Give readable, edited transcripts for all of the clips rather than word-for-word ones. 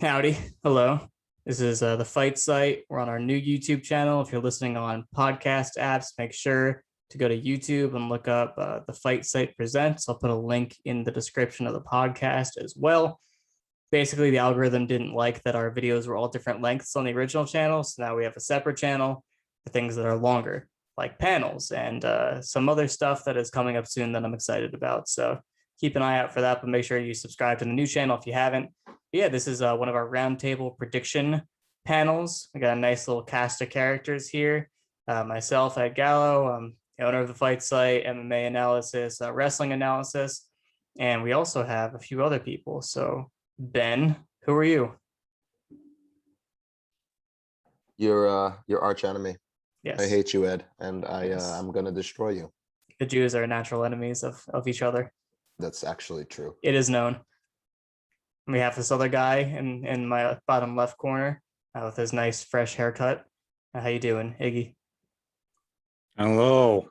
Howdy. Hello. This is the Fight Site. We're on our new YouTube channel. If you're listening on podcast apps, make sure to go to YouTube and look up the Fight Site Presents. I'll put a link in the description of the podcast as well. Basically, the algorithm didn't like that our videos were all different lengths on the original channel. So now we have a separate channel for things that are longer, like panels and some other stuff that is coming up soon that I'm excited about. So keep an eye out for that, but make sure you subscribe to the new channel if you haven't. Yeah, this is one of our roundtable prediction panels. We got a nice little cast of characters here. Myself, Ed Gallo, the owner of the Fight Site, MMA analysis, wrestling analysis, and we also have a few other people. So, Ben, who are you? Your arch enemy. Yes. I hate you, Ed, and Yes. I'm gonna destroy you. The Jews are natural enemies of each other. That's actually true. It is known. We have this other guy in my bottom left corner with his nice fresh haircut. How you doing, Iggy? Hello.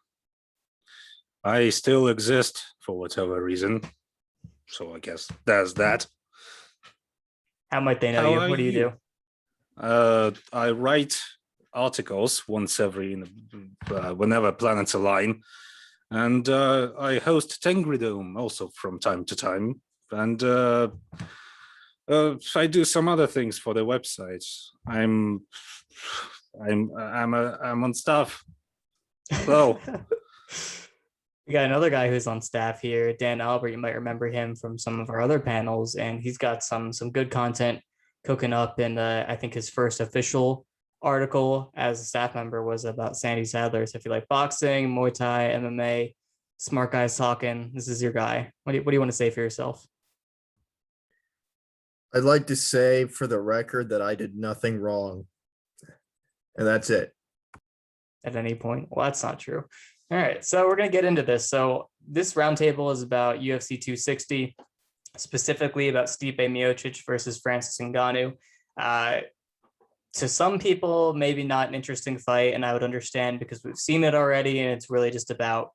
I still exist for whatever reason. So I guess there's that. How might they know you? What do you do? I write articles once every whenever planets align. And I host Tengridome also from time to time. And I do some other things for the website. I'm on staff. Hello. We got another guy who's on staff here, Dan Albert. You might remember him from some of our other panels, and he's got some good content cooking up. And I think his first official article as a staff member was about Sandy Sadler. So if you like boxing, Muay Thai, MMA, smart guys talking, this is your guy. What do you want to say for yourself? I'd like to say for the record that I did nothing wrong. And that's it. At any point? Well, that's not true. All right, so we're going to get into this. So this roundtable is about UFC 260, specifically about Stipe Miocic versus Francis Ngannou. To some people, maybe not an interesting fight, and I would understand because we've seen it already, and it's really just about,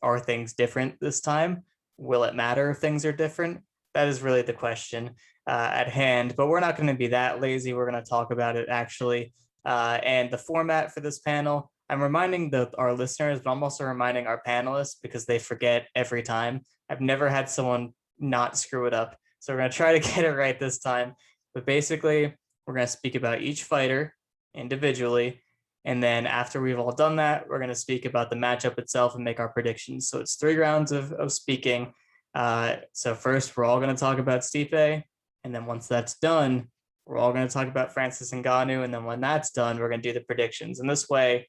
are things different this time? Will it matter if things are different? That is really the question at hand, but we're not going to be that lazy. We're going to talk about it actually. And the format for this panel, I'm reminding our listeners, but I'm also reminding our panelists because they forget every time. I've never had someone not screw it up. So we're going to try to get it right this time. But basically, we're going to speak about each fighter individually. And then after we've all done that, we're going to speak about the matchup itself and make our predictions. So it's 3 rounds of speaking. So first, we're all going to talk about Stipe. And then once that's done, we're all going to talk about Francis Ngannou. And then when that's done, we're going to do the predictions. And this way,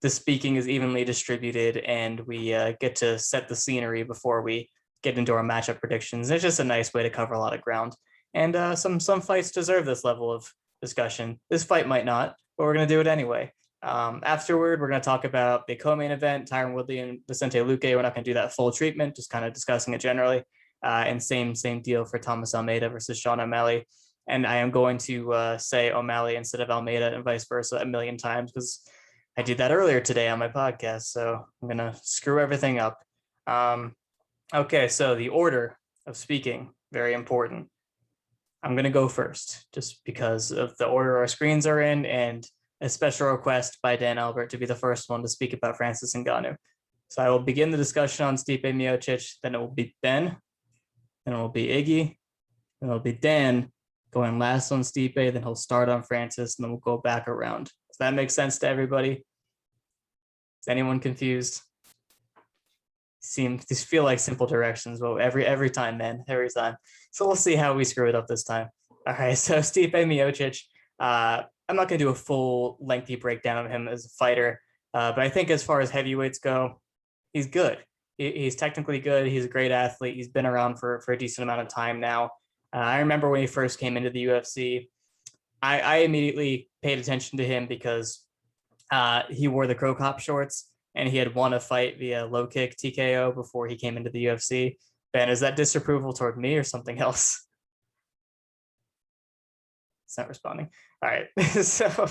the speaking is evenly distributed and we get to set the scenery before we get into our matchup predictions. It's just a nice way to cover a lot of ground. And some fights deserve this level of discussion. This fight might not, but we're going to do it anyway. Afterward, we're going to talk about the co-main event, Tyron Woodley and Vicente Lucay. We're not going to do that full treatment, just kind of discussing it generally. And same deal for Thomas Almeida versus Sean O'Malley. And I am going to say O'Malley instead of Almeida and vice versa a million times because I did that earlier today on my podcast. So I'm going to screw everything up. Okay, so the order of speaking, very important. I'm going to go first just because of the order our screens are in and a special request by Dan Albert to be the first one to speak about Francis Ngannou. So I will begin the discussion on Stipe Miocic, then it will be Ben, then it will be Iggy, then it will be Dan going last on Stipe, then he'll start on Francis, and then we'll go back around. Does that make sense to everybody? Is anyone confused? These feel like simple directions, but every time, man, every time. So we'll see how we screw it up this time. All right, so Stipe Miocic. I'm not going to do a full lengthy breakdown of him as a fighter, but I think as far as heavyweights go, he's good. He's technically good. He's a great athlete. He's been around for a decent amount of time now. I remember when he first came into the UFC, I immediately paid attention to him because he wore the Crow Cop shorts and he had won a fight via low kick TKO before he came into the UFC. Ben, is that disapproval toward me or something else? It's not responding. All right. So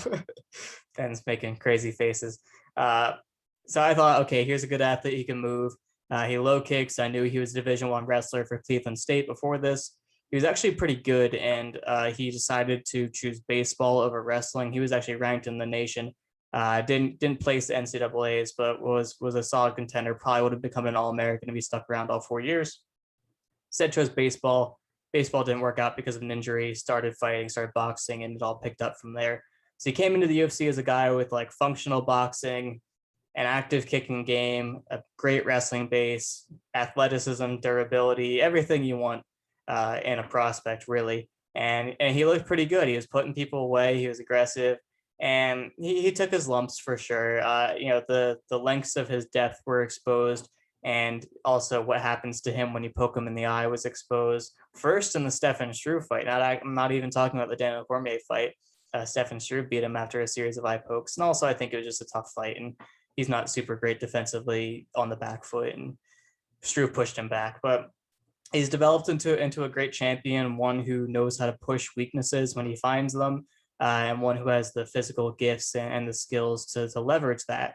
Ben's making crazy faces. So I thought, okay, here's a good athlete. He can move. He low kicks. I knew he was a Division I wrestler for Cleveland State before this. he was actually pretty good, and he decided to choose baseball over wrestling. He was actually ranked in the nation. Didn't place the NCAA's, but was a solid contender. Probably would have become an All-American if he stuck around all 4 years. Said chose baseball. Baseball didn't work out because of an injury. Started fighting, started boxing, and it all picked up from there. So he came into the UFC as a guy with like functional boxing, an active kicking game, a great wrestling base, athleticism, durability, everything you want in a prospect, really. And he looked pretty good. He was putting people away. He was aggressive, and he took his lumps for sure. The lengths of his depth were exposed, and also what happens to him when you poke him in the eye was exposed first in the Stefan Struve fight. I'm not even talking about the Daniel Cormier fight. Stefan Struve beat him after a series of eye pokes, and also I think it was just a tough fight, and he's not super great defensively on the back foot, and Struve pushed him back. But he's developed into a great champion, one who knows how to push weaknesses when he finds them, and one who has the physical gifts and the skills to leverage that.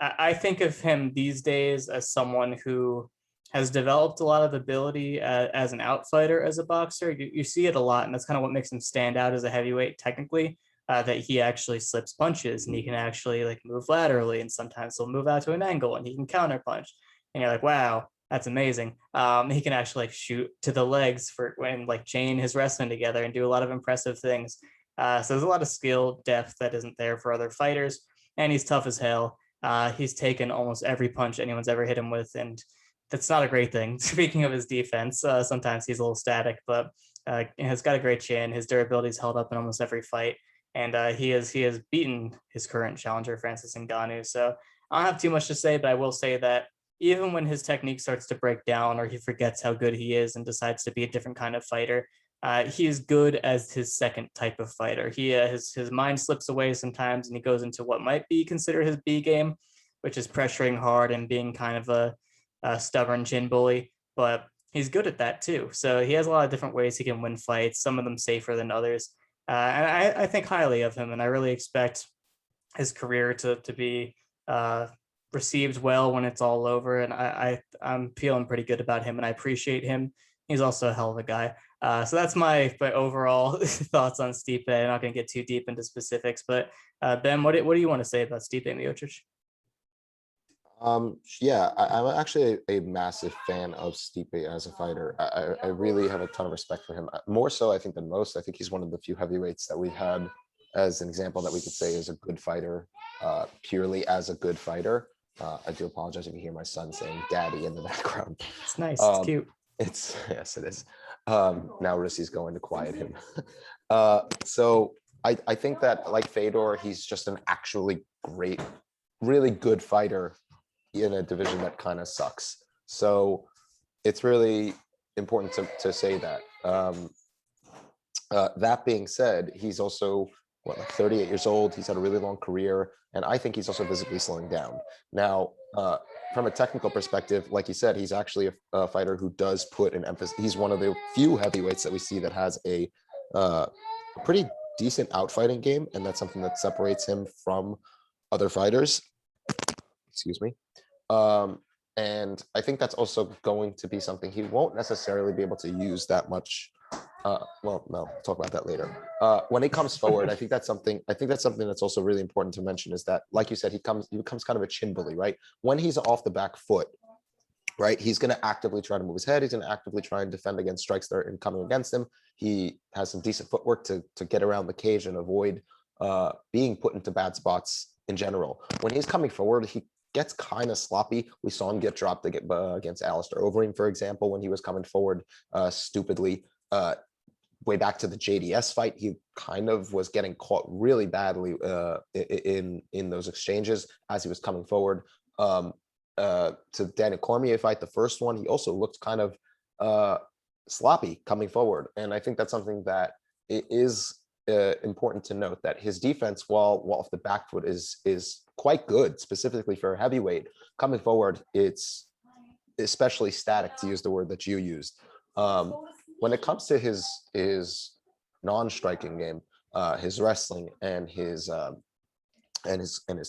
I think of him these days as someone who has developed a lot of ability as an outfighter, as a boxer. You see it a lot, and that's kind of what makes him stand out as a heavyweight technically, that he actually slips punches and he can actually like move laterally, and sometimes he'll move out to an angle and he can counter punch. And you're like, wow, that's amazing. He can actually like shoot to the legs for when like chain his wrestling together and do a lot of impressive things. So there's a lot of skill depth that isn't there for other fighters, and he's tough as hell. He's taken almost every punch anyone's ever hit him with, and that's not a great thing. Speaking of his defense, sometimes he's a little static, but has got a great chin. His durability's held up in almost every fight, and he has beaten his current challenger, Francis Ngannou. So I don't have too much to say, but I will say that even when his technique starts to break down, or he forgets how good he is and decides to be a different kind of fighter, he is good as his second type of fighter. His mind slips away sometimes, and he goes into what might be considered his B game, which is pressuring hard and being kind of a stubborn chin bully. But he's good at that too. So he has a lot of different ways he can win fights, some of them safer than others. And I think highly of him, and I really expect his career to be received well when it's all over. And I'm feeling pretty good about him, and I appreciate him. He's also a hell of a guy. So that's my overall thoughts on Stipe. I'm not going to get too deep into specifics, but Ben, what do you want to say about Stipe Miocic? Yeah, I'm actually a massive fan of Stipe as a fighter. I really have a ton of respect for him. More so, I think, than most. I think he's one of the few heavyweights that we've had as an example that we could say is a good fighter, purely as a good fighter. I do apologize if you hear my son saying "daddy" in the background. It's nice. It's cute. Yes, it is. Now Rissy's going to quiet him. So I think that, like Fedor, he's just an actually great, really good fighter in a division that kind of sucks. So it's really important to say that. That being said, he's also like 38 years old. He's had a really long career, and I think he's also visibly slowing down. Now, from a technical perspective, like you said, he's actually a fighter who does put an emphasis. He's one of the few heavyweights that we see that has a pretty decent outfighting game, and that's something that separates him from other fighters. Excuse me. And I think that's also going to be something he won't necessarily be able to use that much. Well, no, we'll talk about that later. When he comes forward, I think that's something that's also really important to mention, is that, like you said, he becomes kind of a chin bully, right? When he's off the back foot, right, he's going to actively try to move his head. He's going to actively try and defend against strikes that are coming against him. He has some decent footwork to get around the cage and avoid being put into bad spots in general. When he's coming forward, he gets kind of sloppy. We saw him get dropped against Alistair Overeem, for example, when he was coming forward stupidly. Way back to the JDS fight, he kind of was getting caught really badly in those exchanges as he was coming forward. To Daniel Cormier fight, the first one, he also looked kind of sloppy coming forward. And I think that's something that it is important to note, that his defense, while off the back foot, is quite good, specifically for a heavyweight. Coming forward, it's especially static, to use the word that you used. When it comes to his non-striking game, his wrestling and his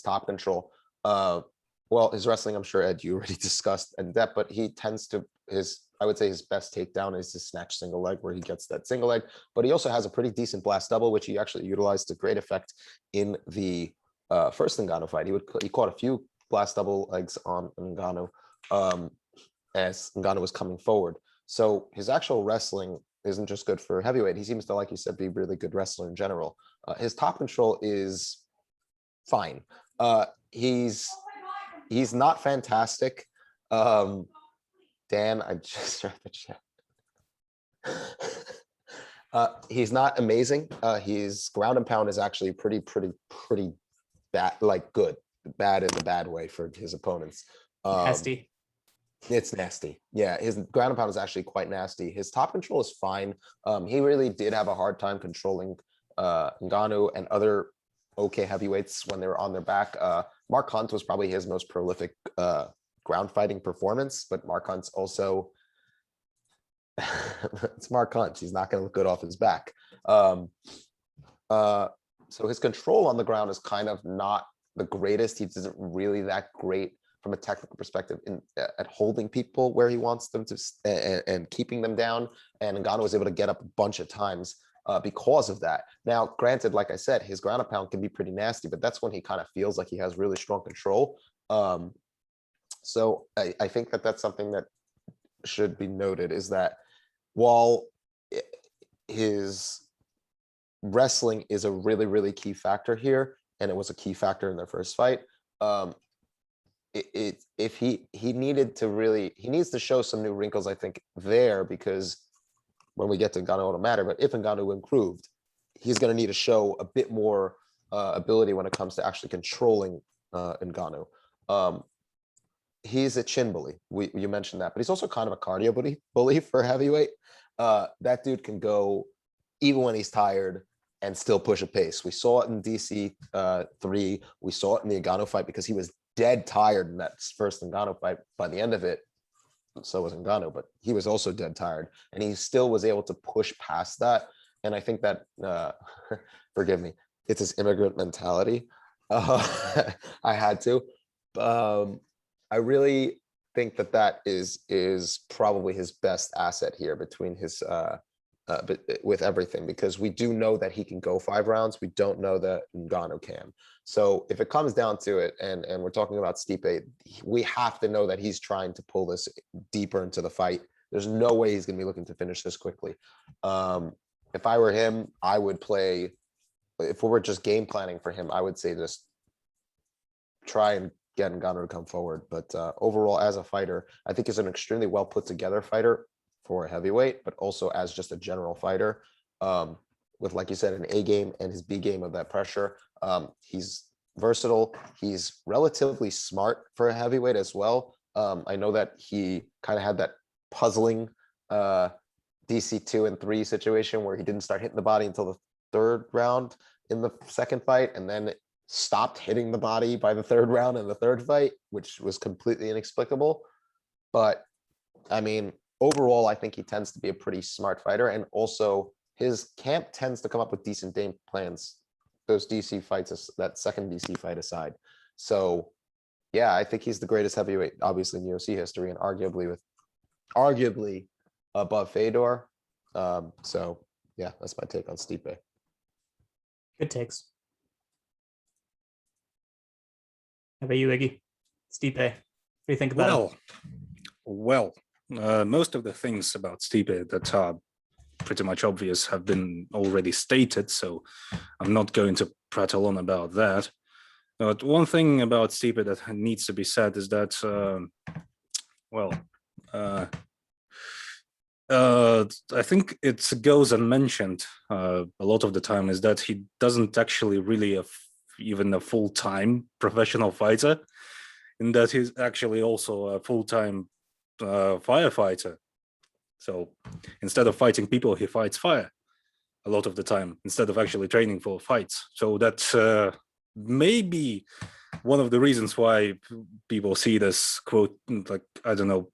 top control, well, his wrestling, I'm sure, Ed, you already discussed in depth, but he tends to, his I would say his best takedown is his snatch single leg, where he gets that single leg, but he also has a pretty decent blast double, which he actually utilized to great effect in the first Ngannou fight. He caught a few blast double legs on Ngannou as Ngannou was coming forward. So his actual wrestling isn't just good for heavyweight. He seems to, like you said, be a really good wrestler in general. His top control is fine. He's not fantastic. Dan, I just read the chat. He's not amazing. His ground and pound is actually pretty bad, like good. Bad in the bad way for his opponents. Nasty. It's nasty. Yeah, his ground and pound is actually quite nasty. His top control is fine. He really did have a hard time controlling Ngannou and other okay heavyweights when they were on their back. Mark Hunt was probably his most prolific ground fighting performance, but Mark Hunt's also it's Mark Hunt. He's not going to look good off his back. So his control on the ground is kind of not the greatest. He isn't really that great from a technical perspective at holding people where he wants them to and keeping them down. And Ngannou was able to get up a bunch of times because of that. Now, granted, like I said, his ground and pound can be pretty nasty, but that's when he kind of feels like he has really strong control. So I think that that's something that should be noted, is that while his wrestling is a really key factor here, and it was a key factor in their first fight, if he needs to show some new wrinkles, I think, there, because when we get to Ngannou, it'll matter. But if Ngannou improved, he's going to need to show a bit more ability when it comes to actually controlling Ngannou. He's a chin bully. You mentioned that, but he's also kind of a cardio bully for heavyweight. That dude can go even when he's tired and still push a pace. We saw it in DC 3. We saw it in the Ngannou fight because he was dead tired in that first Ngannou fight. By the end of it, so was Ngannou, but he was also dead tired, and he still was able to push past that. And I think that, forgive me, it's his immigrant mentality. I had to. I really think that is probably his best asset here between his but with everything, because we do know that he can go 5 rounds. We don't know that Ngannou can. So if it comes down to it, and we're talking about Stipe, we have to know that he's trying to pull this deeper into the fight. There's no way he's going to be looking to finish this quickly. If I were him, I would play, if we were just game planning for him, I would say just try and get Ngannou to come forward. But overall, as a fighter, I think he's an extremely well put together fighter for a heavyweight, but also as just a general fighter, with, like you said, an A game and his B game of that pressure. He's versatile. He's relatively smart for a heavyweight as well. I know that he kind of had that puzzling DC 2 and 3 situation where he didn't start hitting the body until the 3rd round in the second fight, and then stopped hitting the body by the 3rd round in the 3rd fight, which was completely inexplicable. But I mean, overall, I think he tends to be a pretty smart fighter, and also his camp tends to come up with decent game plans. Those DC fights, that second DC fight aside. So yeah, I think he's the greatest heavyweight, obviously, in UFC history, and arguably above Fedor. So yeah, that's my take on Stipe. Good takes. How about you, Iggy? Stipe, what do you think about him? Well, most of the things about Stipe that are pretty much obvious have been already stated, so I'm not going to prattle on about that. But one thing about Stipe that needs to be said is that, I think it goes unmentioned a lot of the time, is that he doesn't actually really even a full-time professional fighter, in that he's actually also a full-time firefighter. So instead of fighting people, he fights fire a lot of the time, instead of actually training for fights. So that's maybe one of the reasons why people see this quote, like, I don't know,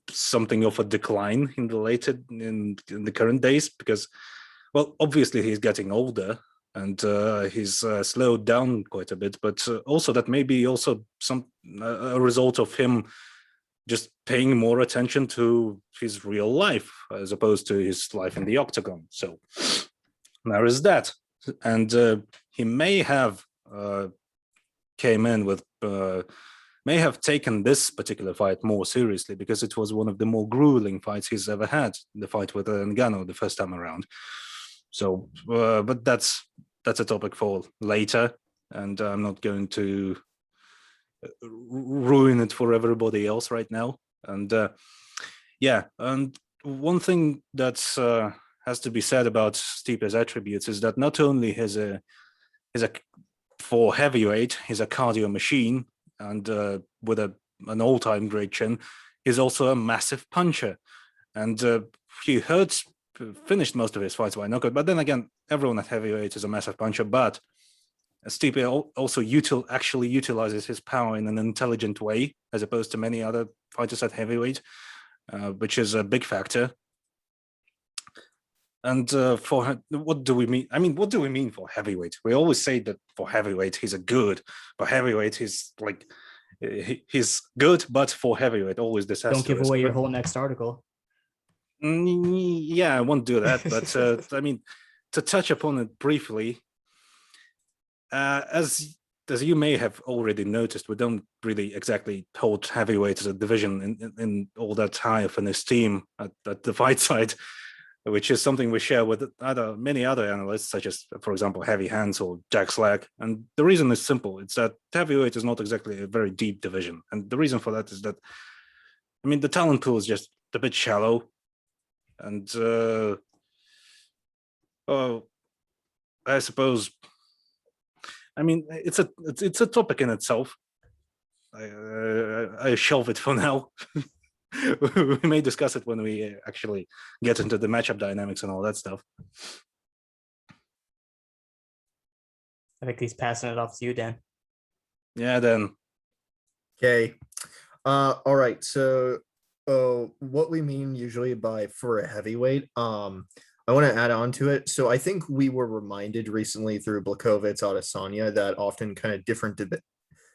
something of a decline in the in the current days, because, well, obviously he's getting older and he's slowed down quite a bit, but also that may be also a result of him just paying more attention to his real life as opposed to his life in the octagon. So there is that. And he may have came in with, may have taken this particular fight more seriously because it was one of the more grueling fights he's ever had, the fight with Ngannou the first time around. So, but that's a topic for later, and I'm not going to ruin it for everybody else right now. And yeah, and one thing that's has to be said about Stipe's attributes is that not only he's a for heavyweight, he's a cardio machine, and with an all-time great chin, he's also a massive puncher, and he finished most of his fights by knockout. But then again, everyone at heavyweight is a massive puncher, but Stipe also actually utilizes his power in an intelligent way, as opposed to many other fighters at heavyweight, which is a big factor. And for what do we mean? I mean, what do we mean for heavyweight? We always say that for heavyweight, he's a good. For heavyweight, he's like, he's good, but for heavyweight, always this. Don't give away your whole next article. Yeah, I won't do that. But I mean, to touch upon it briefly, as you may have already noticed, we don't really exactly hold heavyweight as a division in all that high of an esteem at the fight side, which is something we share with many other analysts, such as, for example, Heavy Hands or Jack Slack. And the reason is simple. It's that heavyweight is not exactly a very deep division. And the reason for that is that, I mean, the talent pool is just a bit shallow. And I suppose, I mean, it's a topic in itself. I shelve it for now. We may discuss it when we actually get into the matchup dynamics and all that stuff. I think he's passing it off to you, Dan. Yeah, Dan. Okay. All right. So what we mean usually by for a heavyweight, I want to add on to it. So I think we were reminded recently through Blachowicz, Adesanya, that often kind of different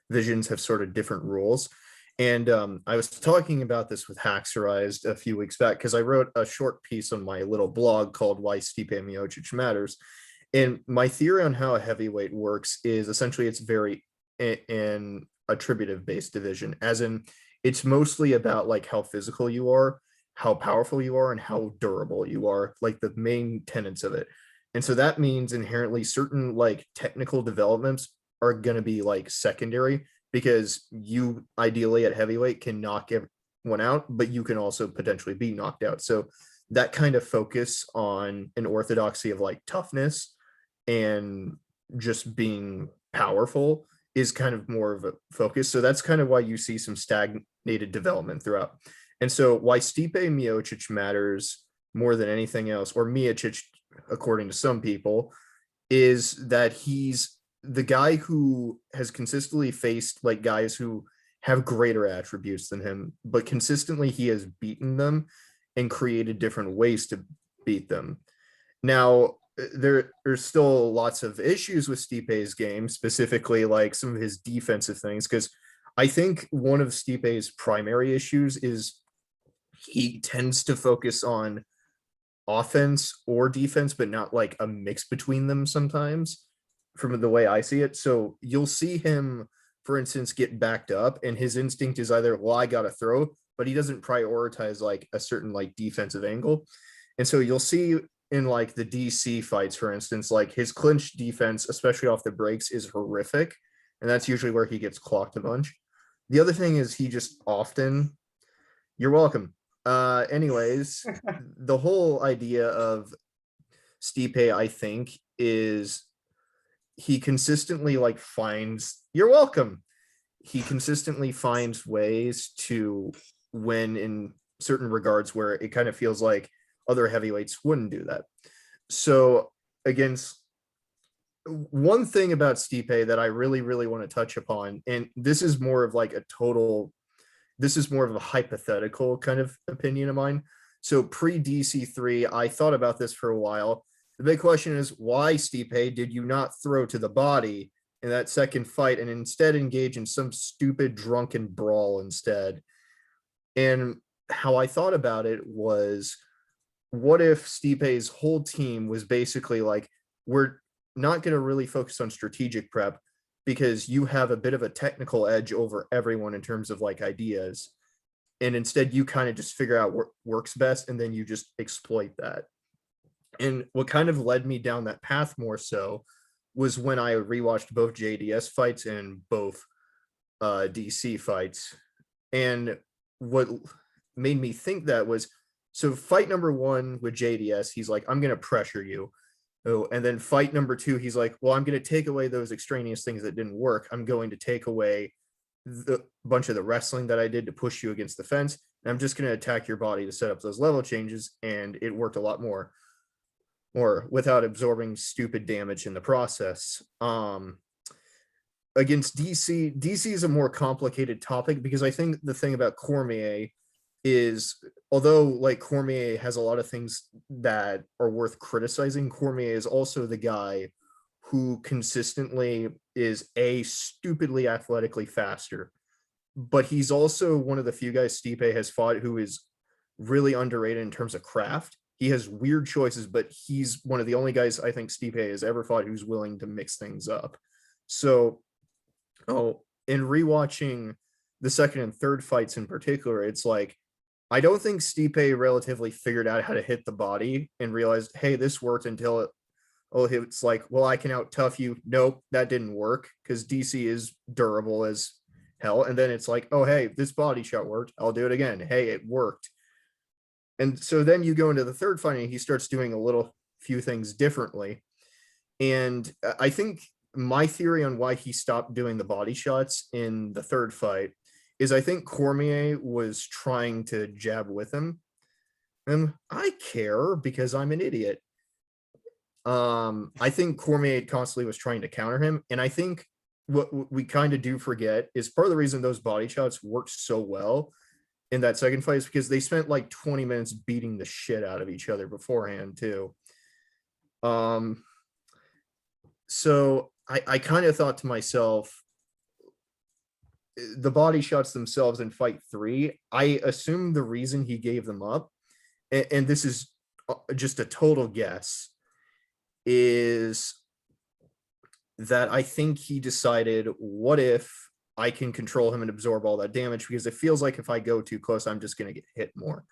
divisions have sort of different rules. And I was talking about this with Haxerized a few weeks back because I wrote a short piece on my little blog called Why Stipe Miocic Matters. And my theory on how a heavyweight works is essentially it's very an attributive based division, as in it's mostly about like how physical you are, how powerful you are, and how durable you are, like the main tenets of it. And so that means inherently certain like technical developments are going to be like secondary, because you ideally at heavyweight can knock everyone out, but you can also potentially be knocked out. So that kind of focus on an orthodoxy of like toughness and just being powerful is kind of more of a focus. So that's kind of why you see some stagnated development throughout. And so why Stipe Miocic matters more than anything else, or Miocic, according to some people, is that he's the guy who has consistently faced like guys who have greater attributes than him, but consistently he has beaten them and created different ways to beat them. Now, there's still lots of issues with Stipe's game, specifically like some of his defensive things, because I think one of Stipe's primary issues is he tends to focus on offense or defense, but not like a mix between them sometimes, from the way I see it. So you'll see him, for instance, get backed up and his instinct is either, well, I got to throw, but he doesn't prioritize like a certain like defensive angle. And so you'll see in like the DC fights, for instance, like his clinch defense, especially off the breaks, is horrific. And that's usually where he gets clocked a bunch. The other thing is he just often, you're welcome. Anyways, the whole idea of Stipe, I think, is he consistently like finds, you're welcome. He consistently finds ways to win in certain regards where it kind of feels like other heavyweights wouldn't do that. So against one thing about Stipe that I really, really want to touch upon, and this is more of like this is more of a hypothetical kind of opinion of mine. So pre-DC3, I thought about this for a while. The big question is, why, Stipe, did you not throw to the body in that second fight and instead engage in some stupid drunken brawl instead? And how I thought about it was, what if Stipe's whole team was basically like, we're not going to really focus on strategic prep because you have a bit of a technical edge over everyone in terms of like ideas. And instead you kind of just figure out what works best and then you just exploit that. And what kind of led me down that path more so was when I rewatched both JDS fights and both DC fights. And what made me think that was, so fight number 1 with JDS, he's like, I'm going to pressure you. Oh, and then fight number 2, he's like, well, I'm going to take away those extraneous things that didn't work. I'm going to take away the bunch of the wrestling that I did to push you against the fence. And I'm just going to attack your body to set up those level changes. And it worked a lot more, or without absorbing stupid damage in the process. Against DC is a more complicated topic because I think the thing about Cormier is, although like Cormier has a lot of things that are worth criticizing, Cormier is also the guy who consistently is stupidly athletically faster, but he's also one of the few guys Stipe has fought who is really underrated in terms of craft. He has weird choices, but he's one of the only guys I think Stipe has ever fought who's willing to mix things up. So, in rewatching the second and third fights in particular, it's like, I don't think Stipe relatively figured out how to hit the body and realized, hey, this worked, until it's like, well, I can out tough you. Nope, that didn't work because DC is durable as hell. And then it's like, oh, hey, this body shot worked. I'll do it again. Hey, it worked. And so then you go into the third fight and he starts doing a few things differently. And I think my theory on why he stopped doing the body shots in the third fight is I think Cormier was trying to jab with him. And I care because I'm an idiot. I think Cormier constantly was trying to counter him. And I think what we kind of do forget is part of the reason those body shots worked so well in that second fight is because they spent like 20 minutes beating the shit out of each other beforehand too. So I kind of thought to myself, the body shots themselves in fight 3, I assume the reason he gave them up, and this is just a total guess, is that I think he decided, what if I can control him and absorb all that damage, because it feels like if I go too close, I'm just going to get hit more.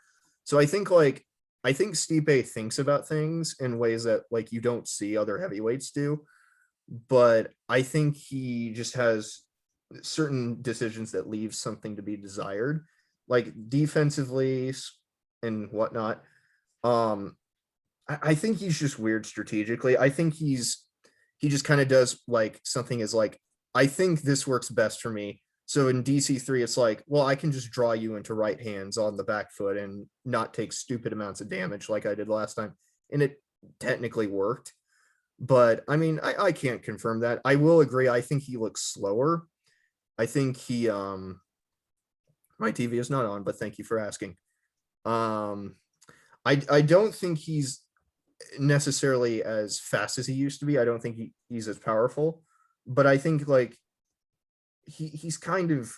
So I think Stipe thinks about things in ways that like you don't see other heavyweights do, but I think he just has certain decisions that leave something to be desired, like defensively and whatnot. I think he's just weird strategically. I think he just kind of does like something is like, I think this works best for me. So in DC3, it's like, well, I can just draw you into right hands on the back foot and not take stupid amounts of damage like I did last time. And it technically worked. But I mean, I can't confirm that. I will agree. I think he looks slower. I think he, my TV is not on, but thank you for asking. I don't think he's necessarily as fast as he used to be. I don't think he's as powerful, but I think like he's kind of,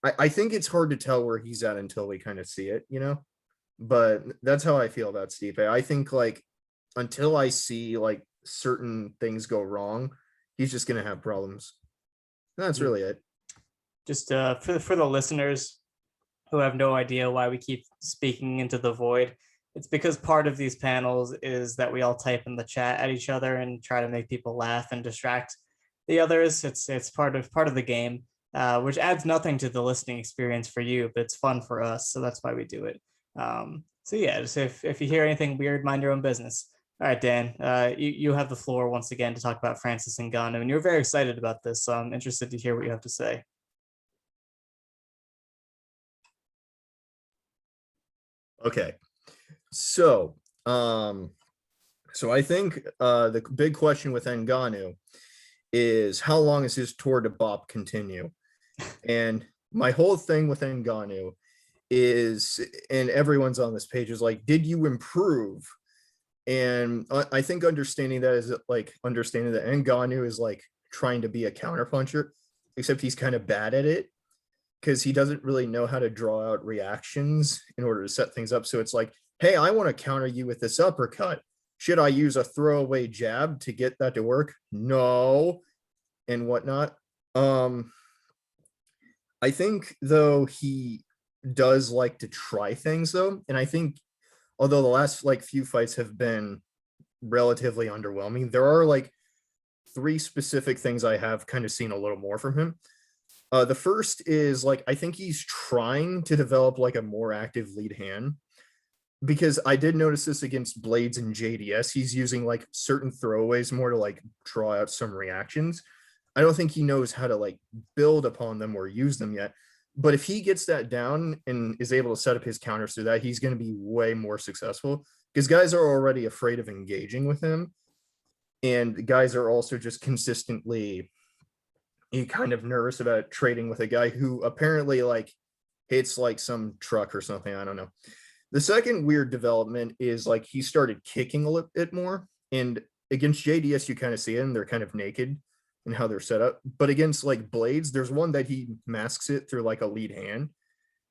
I think it's hard to tell where he's at until we kind of see it, but that's how I feel about Stipe. I think like until I see like certain things go wrong, he's just going to have problems. And that's really it. Just for the listeners who have no idea why we keep speaking into the void, it's because part of these panels is that we all type in the chat at each other and try to make people laugh and distract the others. It's part of the game, which adds nothing to the listening experience for you, but it's fun for us. So that's why we do it. So yeah, just if you hear anything weird, mind your own business. All right, Dan, you have the floor once again to talk about Francis Ngannou, and you're very excited about this. So I'm interested to hear what you have to say. Okay. So I think the big question with Ngannou is, how long is his tour de bop continue? And my whole thing with Ngannou is, and everyone's on this page, is like, did you improve? And I think understanding that is like understanding that Ngannou is like trying to be a counterpuncher, except he's kind of bad at it. because he doesn't really know how to draw out reactions in order to set things up. So it's like, hey, I want to counter you with this uppercut. Should I use a throwaway jab to get that to work? No, and whatnot. I think though he does like to try things though, and I think although the last like few fights have been relatively underwhelming, there are like 3 specific things I have kind of seen a little more from him. The first is like I think he's trying to develop like a more active lead hand, because I did notice this against Blades and JDS. He's using like certain throwaways more to like draw out some reactions. I don't think he knows how to like build upon them or use them yet. But if he gets that down and is able to set up his counters through that, he's going to be way more successful, because guys are already afraid of engaging with him. And guys are also just consistently kind of nervous about trading with a guy who apparently like hits like some truck or something. I don't know. The second weird development is like he started kicking a little bit more. And against JDS, you kind of see them. They're kind of naked in how they're set up. But against like Blades, there's one that he masks it through like a lead hand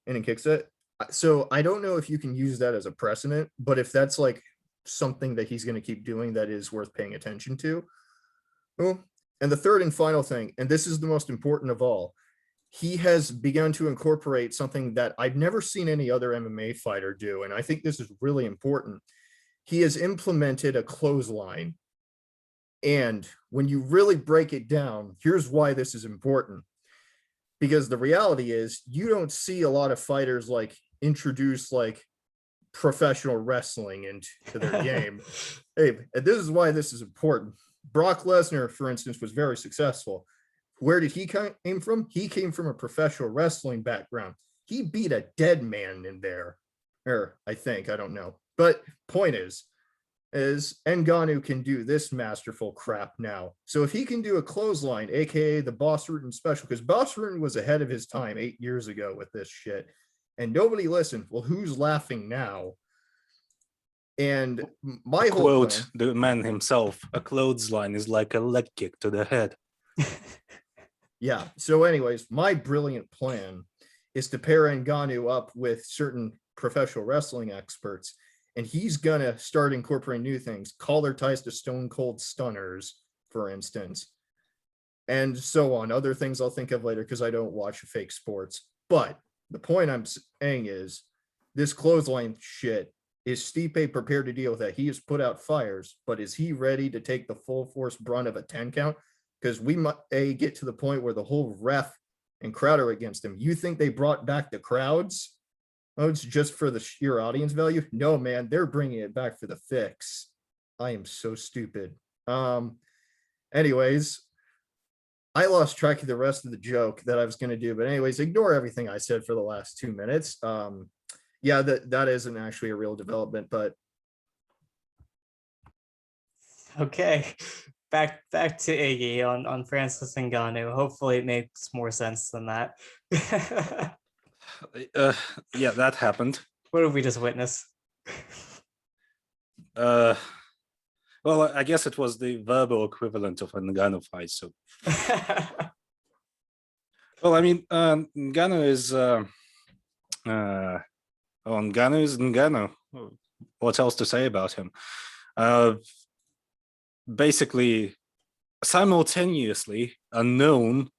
and then kicks it. So I don't know if you can use that as a precedent, but if that's like something that he's going to keep doing that is worth paying attention to. Oh, and the third and final thing, and this is the most important of all, he has begun to incorporate something that I've never seen any other MMA fighter do, and I think this is really important. He has implemented a clothesline. And when you really break it down, here's why this is important. Because the reality is you don't see a lot of fighters like introduce like professional wrestling into their game. Hey, and this is why this is important. Brock Lesnar, for instance, was very successful. Where did he came from? He came from a professional wrestling background. He beat a dead man in there. Or I think, I don't know. But point is Ngannou can do this masterful crap now. So if he can do a clothesline, aka the Boss Rutan special, because Boss Rutan was ahead of his time 8 years ago with this shit, and nobody listened. Well, who's laughing now? And my whole Quote plan, the man himself: "A clothesline is like a leg kick to the head." yeah. So, anyways, my brilliant plan is to pair Ngannou up with certain professional wrestling experts, and he's gonna start incorporating new things, collar ties to stone cold stunners, for instance, and so on. Other things I'll think of later because I don't watch fake sports. But the point I'm saying is this clothesline shit. Is Stipe prepared to deal with that? He has put out fires, but is he ready to take the full force brunt of a 10 count? Because we might get to the point where the whole ref and crowd are against him. You think they brought back the crowds? Oh, it's just for the sheer audience value? No, man, they're bringing it back for the fix. I am so stupid. Anyways, I lost track of the rest of the joke that I was going to do, but anyways, ignore everything I said for the last 2 minutes. Yeah, that isn't actually a real development, but Okay, back to Iggy on Francis Ngannou. Hopefully, it makes more sense than that. Yeah, that happened. What did we just witness? Well, I guess it was the verbal equivalent of a Ngannou fight. So, well, I mean, Ngannou is Ngannou is Ngannou. What else to say about him? Basically, simultaneously a known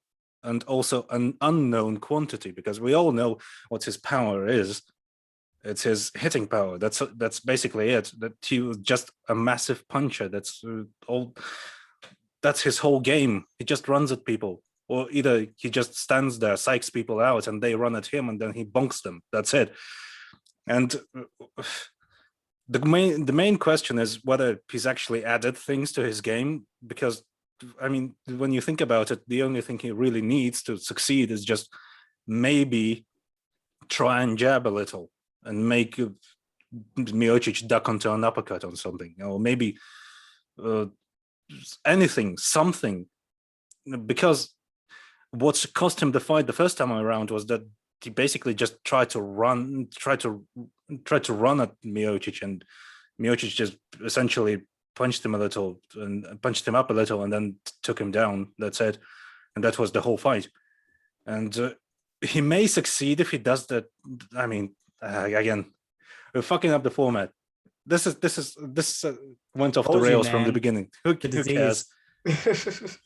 and also an unknown quantity, because we all know what his power is. It's his hitting power. That's basically it. That he was just a massive puncher. That's all. That's his whole game. He just runs at people, or either he just stands there, psychs people out, and they run at him, and then he bonks them. That's it. And the main question is whether he's actually added things to his game, because I mean, when you think about it, the only thing he really needs to succeed is just maybe try and jab a little and make Miocic duck onto an uppercut or something, or maybe anything, something. Because what cost him the fight the first time around was that he basically just tried to run at Miocic, and Miocic just essentially punched him up a little and then took him down. That's it. And that was the whole fight. And he may succeed if he does that. I mean, again, we're fucking up the format. This went off the Told you, rails from the man. beginning. The Who cares? disease.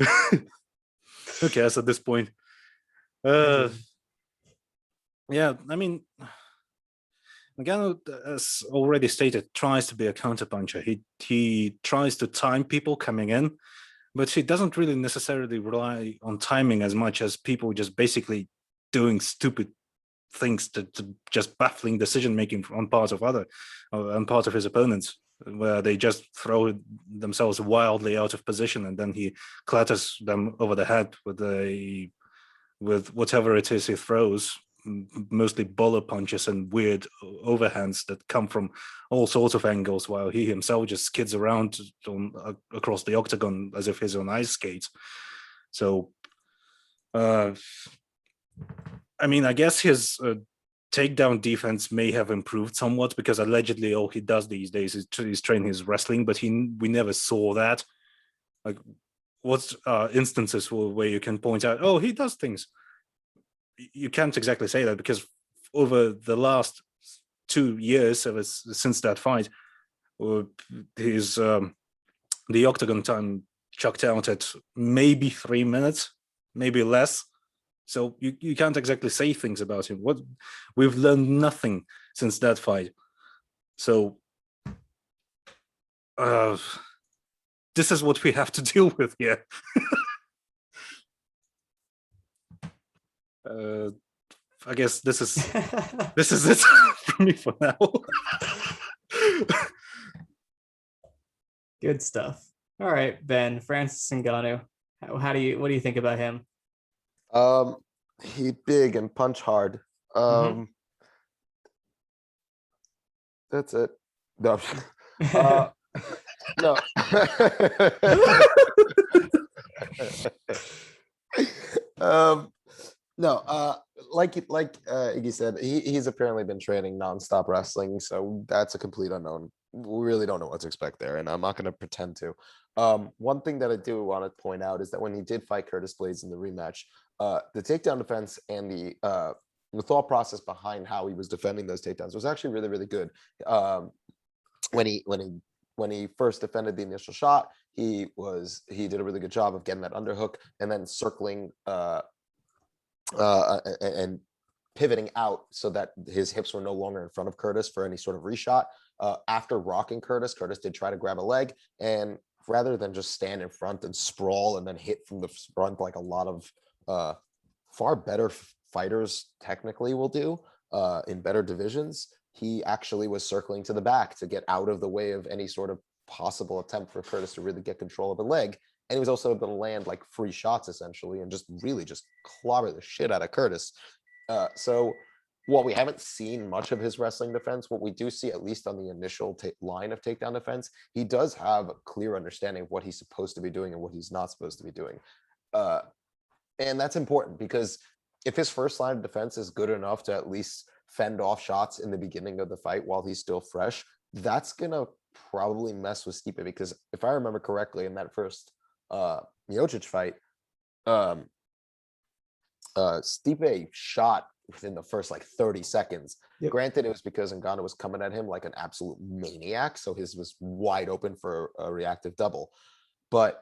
Who cares at this point? Yeah, I mean, Ngannou, as already stated, tries to be a counterpuncher. He tries to time people coming in, but he doesn't really necessarily rely on timing as much as people just basically doing stupid things to just baffling decision making on part of his opponents, where they just throw themselves wildly out of position and then he clatters them over the head with whatever it is he throws, mostly bowler punches and weird overhands that come from all sorts of angles, while he himself just skids around across the octagon as if he's on ice skates. So I mean, I guess his takedown defense may have improved somewhat, because allegedly all he does these days is train his wrestling, but we never saw that. Like, what's instances where you can point out, oh, he does things? You can't exactly say that, because over the last 2 years since that fight, his the octagon time chucked out at maybe 3 minutes, maybe less. So you can't exactly say things about him. We've learned nothing since that fight. So this is what we have to deal with here. I guess this is it for me for now. Good stuff. All right, Ben, Francis Ngannou. What do you think about him? He big and punch hard. That's it. No. No. No, like Iggy said, he's apparently been training nonstop wrestling, so that's a complete unknown. We really don't know what to expect there, and I'm not going to pretend to. One thing that I do want to point out is that when he did fight Curtis Blades in the rematch, the takedown defense and the thought process behind how he was defending those takedowns was actually really, really good. When he first defended the initial shot, he did a really good job of getting that underhook and then circling and pivoting out so that his hips were no longer in front of Curtis for any sort of reshot. After rocking Curtis did try to grab a leg, and rather than just stand in front and sprawl and then hit from the front like a lot of far better fighters technically will do in better divisions, he actually was circling to the back to get out of the way of any sort of possible attempt for Curtis to really get control of the leg. And he was also able to land like free shots essentially and just really just clobber the shit out of Curtis. So while we haven't seen much of his wrestling defense, what we do see, at least on the initial line of takedown defense, he does have a clear understanding of what he's supposed to be doing and what he's not supposed to be doing. And that's important, because if his first line of defense is good enough to at least fend off shots in the beginning of the fight while he's still fresh, that's going to probably mess with Stipe, because if I remember correctly, in that first Miocic fight, Stipe shot within the first like 30 seconds. Yep. Granted, it was because Ngannou was coming at him like an absolute maniac, so his was wide open for a reactive double. But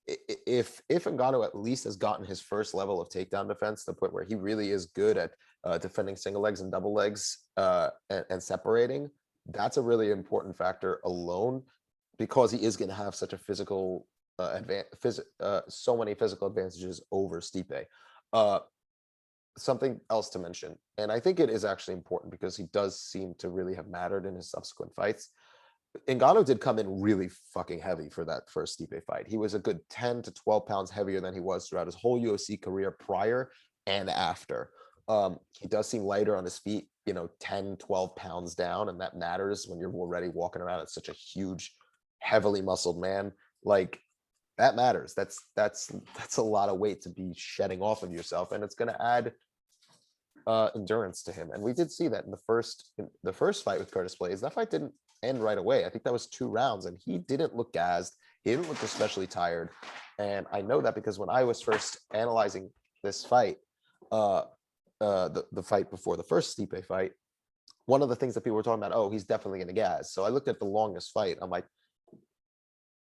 if Ngannou at least has gotten his first level of takedown defense to the point where he really is good at defending single legs and double legs and separating, that's a really important factor alone, because he is going to have such a physical so many physical advantages over Stipe. Something else to mention, and I think it is actually important because he does seem to really have mattered in his subsequent fights. Ngannou did come in really fucking heavy for that first Stipe fight. He was a good 10 to 12 pounds heavier than he was throughout his whole UFC career prior and after. He does seem lighter on his feet, 10, 12 pounds down, and that matters when you're already walking around as such a huge, heavily muscled man. Like, that matters. That's a lot of weight to be shedding off of yourself, and it's going to add endurance to him. And we did see that in the first fight with Curtis Blades. That fight didn't end right away. I think that was 2 rounds, and he didn't look gassed. He didn't look especially tired. And I know that because when I was first analyzing this fight, the fight before the first Stipe fight, one of the things that people were talking about, oh, he's definitely going to gas. So I looked at the longest fight. I'm like,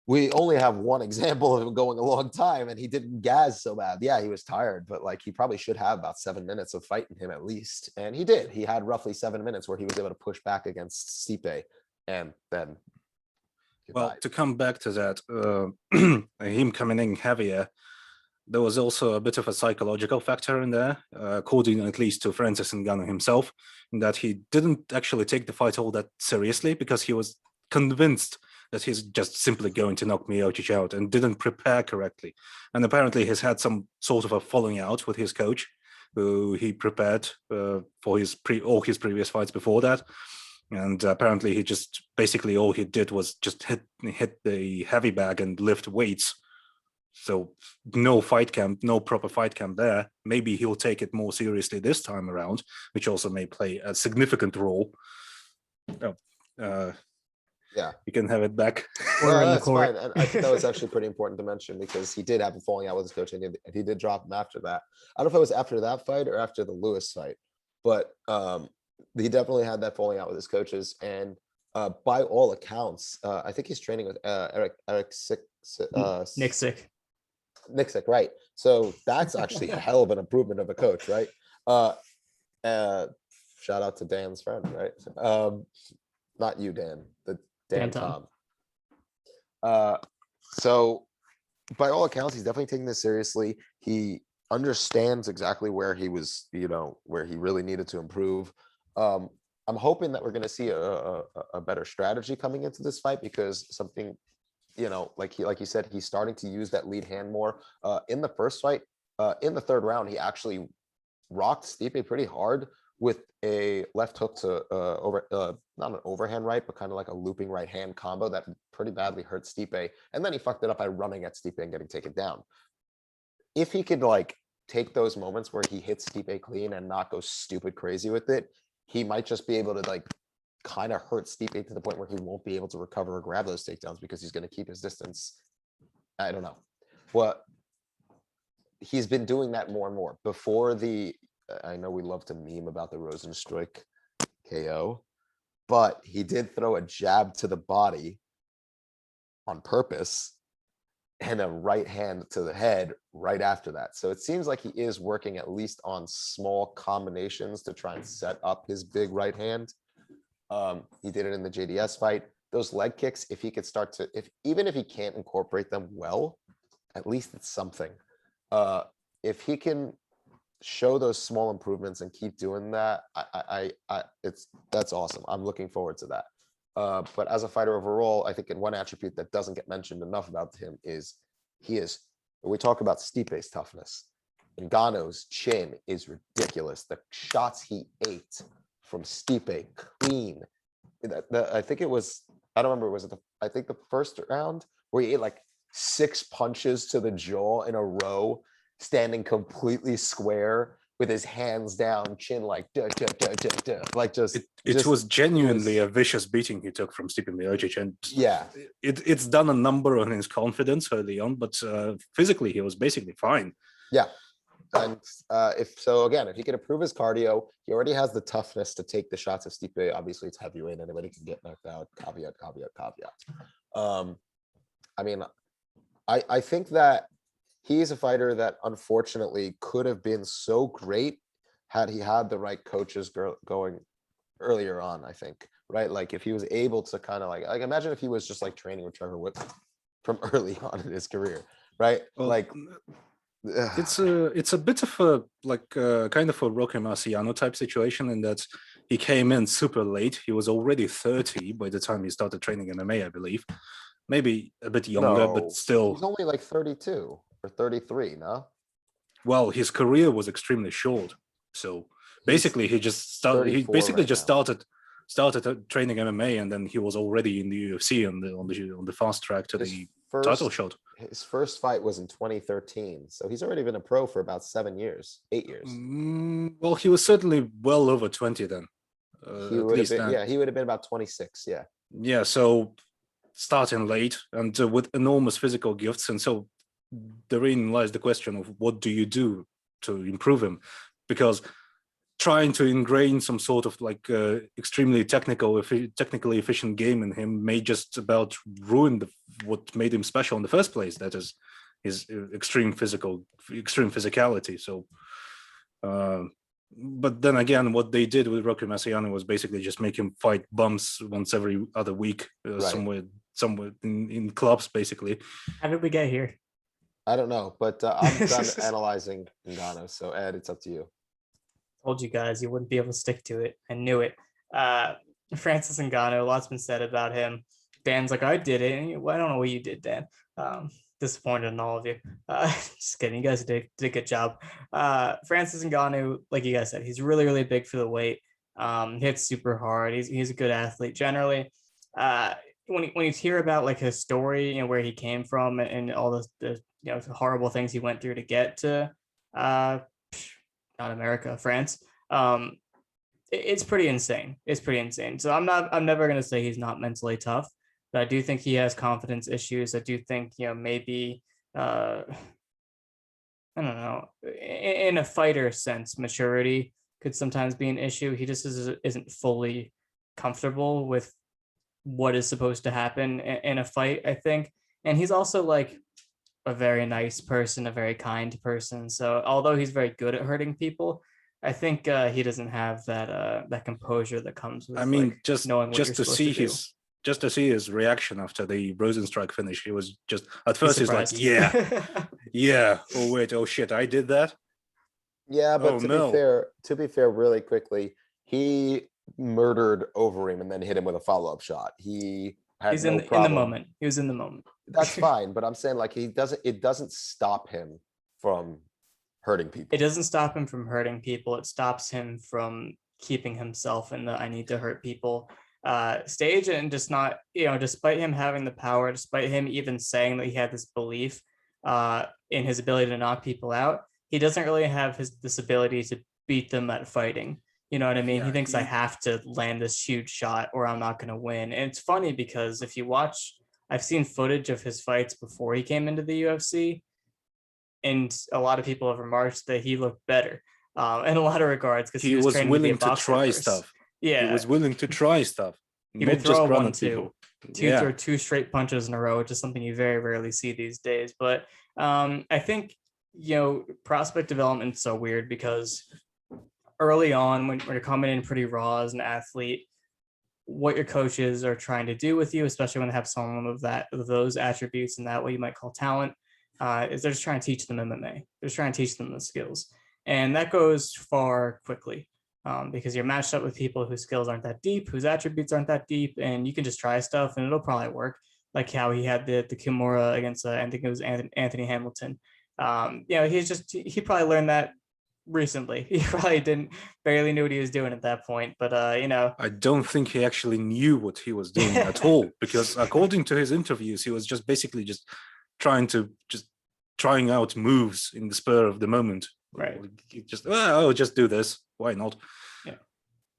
we only have one example of him going a long time, and he didn't gas so bad. Yeah, he was tired, but like he probably should have about 7 minutes of fighting him at least. And he did. He had roughly 7 minutes where he was able to push back against Stipe, and then Well, goodbye. to come back to that, him coming in heavier, there was also a bit of a psychological factor in there, according at least to Francis Ngannou himself, in that he didn't actually take the fight all that seriously because he was convinced that he's just simply going to knock Miocic out and didn't prepare correctly. And apparently he's had some sort of a falling out with his coach, who he prepared for all his previous fights before that. And apparently he just basically all he did was just hit the heavy bag and lift weights. So no fight camp, no proper fight camp there. Maybe he'll take it more seriously this time around, which also may play a significant role. Yeah, you can have it back. We're in the that's court. fine. And I think that was actually pretty important to mention because he did have a falling out with his coach, and he did drop him after that. I don't know if it was after that fight or after the Lewis fight, but he definitely had that falling out with his coaches. And by all accounts, I think he's training with Nixick, right? So that's actually a hell of an improvement of a coach, right? Shout out to Dan's friend, right? Not you, Dan, the Dan Tom. So by all accounts, he's definitely taking this seriously. He understands exactly where he was, where he really needed to improve. I'm hoping that we're going to see a better strategy coming into this fight, because something, like you said, he's starting to use that lead hand more. In the first fight, in the third round, he actually rocked Stipe pretty hard with a left hook to not an overhand right, but kind of like a looping right hand combo that pretty badly hurt Stipe. And then he fucked it up by running at Stipe and getting taken down. If he could take those moments where he hits Stipe clean and not go stupid crazy with it, he might just be able to kind of hurt Stipe to the point where he won't be able to recover or grab those takedowns because he's going to keep his distance. I don't know. He's been doing that more and more. Before I know we love to meme about the Rosenstruik KO, but he did throw a jab to the body on purpose and a right hand to the head right after that. So it seems like he is working at least on small combinations to try and set up his big right hand. He did it in the JDS fight. Those leg kicks, if he could start to, even if he can't incorporate them well, at least it's something. If he can show those small improvements and keep doing that, that's awesome. I'm looking forward to that. But as a fighter overall, I think in one attribute that doesn't get mentioned enough about him is we talk about Stipe's toughness. Ngannou's chin is ridiculous. The shots he ate from Stipe, clean. I think it was, I don't remember, I think the first round where he ate 6 punches to the jaw in a row, standing completely square with his hands down, chin it was genuinely a vicious beating he took from Stipe Miocic, and yeah, it's done a number on his confidence early on, but physically he was basically fine. Yeah, and if he can improve his cardio, he already has the toughness to take the shots of Stipe. Obviously, it's heavyweight; anybody can get knocked out. Caveat. I mean, I think that he's a fighter that unfortunately could have been so great had he had the right coaches going earlier on, I think, right? If he was able to kind of imagine if he was just training with Trevor Whip from early on in his career, right? Well, it's a bit of a kind of a Rocky Marciano type situation in that he came in super late. He was already 30 by the time he started training MMA, I believe. Maybe a bit younger, but still. He's only 32 or 33, no? Well, his career was extremely short. So basically he just started started training MMA, and then he was already in the UFC on the fast track to the title shot. His first fight was in 2013. So he's already been a pro for about 8 years. Well, he was certainly well over 20 then. He would have been about 26, yeah. Yeah, so starting late and with enormous physical gifts, and so therein lies the question of what do you do to improve him, because trying to ingrain some sort of like extremely technically efficient game in him may just about ruin what made him special in the first place. That is his extreme physicality. So, but then again, what they did with Rocky Marciano was basically just make him fight bums once every other week, somewhere in clubs, basically. How did we get here? I don't know, but I'm done analyzing Ngannou. So Ed, it's up to you. Told you guys you wouldn't be able to stick to it. I knew it. Francis Ngannou, lots been said about him. Dan's like, I did it. Well, I don't know what you did, Dan. Disappointed in all of you. Just kidding. You guys did a good job. Francis Ngannou, like you guys said, he's really, really big for the weight. He hits super hard. He's a good athlete generally. When you hear about like his story and where he came from and all the horrible things he went through to get to not America, France. It's pretty insane. It's pretty insane. So I'm never gonna say he's not mentally tough, but I do think he has confidence issues. I do think, maybe I don't know, in a fighter sense, maturity could sometimes be an issue. He just isn't fully comfortable with what is supposed to happen in a fight, I think. And he's also like a very nice person, a very kind person. So although he's very good at hurting people, I think he doesn't have that composure that comes with. I mean, like, just knowing what just you're to see supposed to do. just to see his reaction after the Rosenstrike finish, he was just at first he's like, surprised. yeah. Oh wait, oh shit, I did that. Yeah, but Oh, to no. be fair, really quickly, he murdered Overeem and then hit him with a follow-up shot. He had He's no in the problem. moment. He was in the moment. That's fine, but I'm saying like it doesn't stop him from hurting people. It doesn't stop him from hurting people. It stops him from keeping himself in the I need to hurt people stage, and just not, despite him having the power, despite him even saying that he had this belief in his ability to knock people out, he doesn't really have this ability to beat them at fighting. You know what I mean? Yeah, he thinks I have to land this huge shot or I'm not going to win. And it's funny because if you watch, I've seen footage of his fights before he came into the UFC, and a lot of people have remarked that he looked better in a lot of regards because he was training willing to, be a to try first. stuff. Yeah, He was willing to try stuff. he Not would just throw a run at 1-2, people. throw 2 straight punches in a row, which is something you very rarely see these days. But I think prospect development is so weird because early on, when you're coming in pretty raw as an athlete, what your coaches are trying to do with you, especially when they have someone of those attributes and that what you might call talent, is they're just trying to teach them MMA. They're just trying to teach them the skills, and that goes far quickly because you're matched up with people whose skills aren't that deep, whose attributes aren't that deep, and you can just try stuff and it'll probably work. Like how he had the Kimura against I think it was Anthony Hamilton. He probably learned that recently. He probably barely knew what he was doing at that point, but I don't think he actually knew what he was doing at all, because according to his interviews, he was just basically just trying out moves in the spur of the moment. Right. I'll just do this. Why not? Yeah.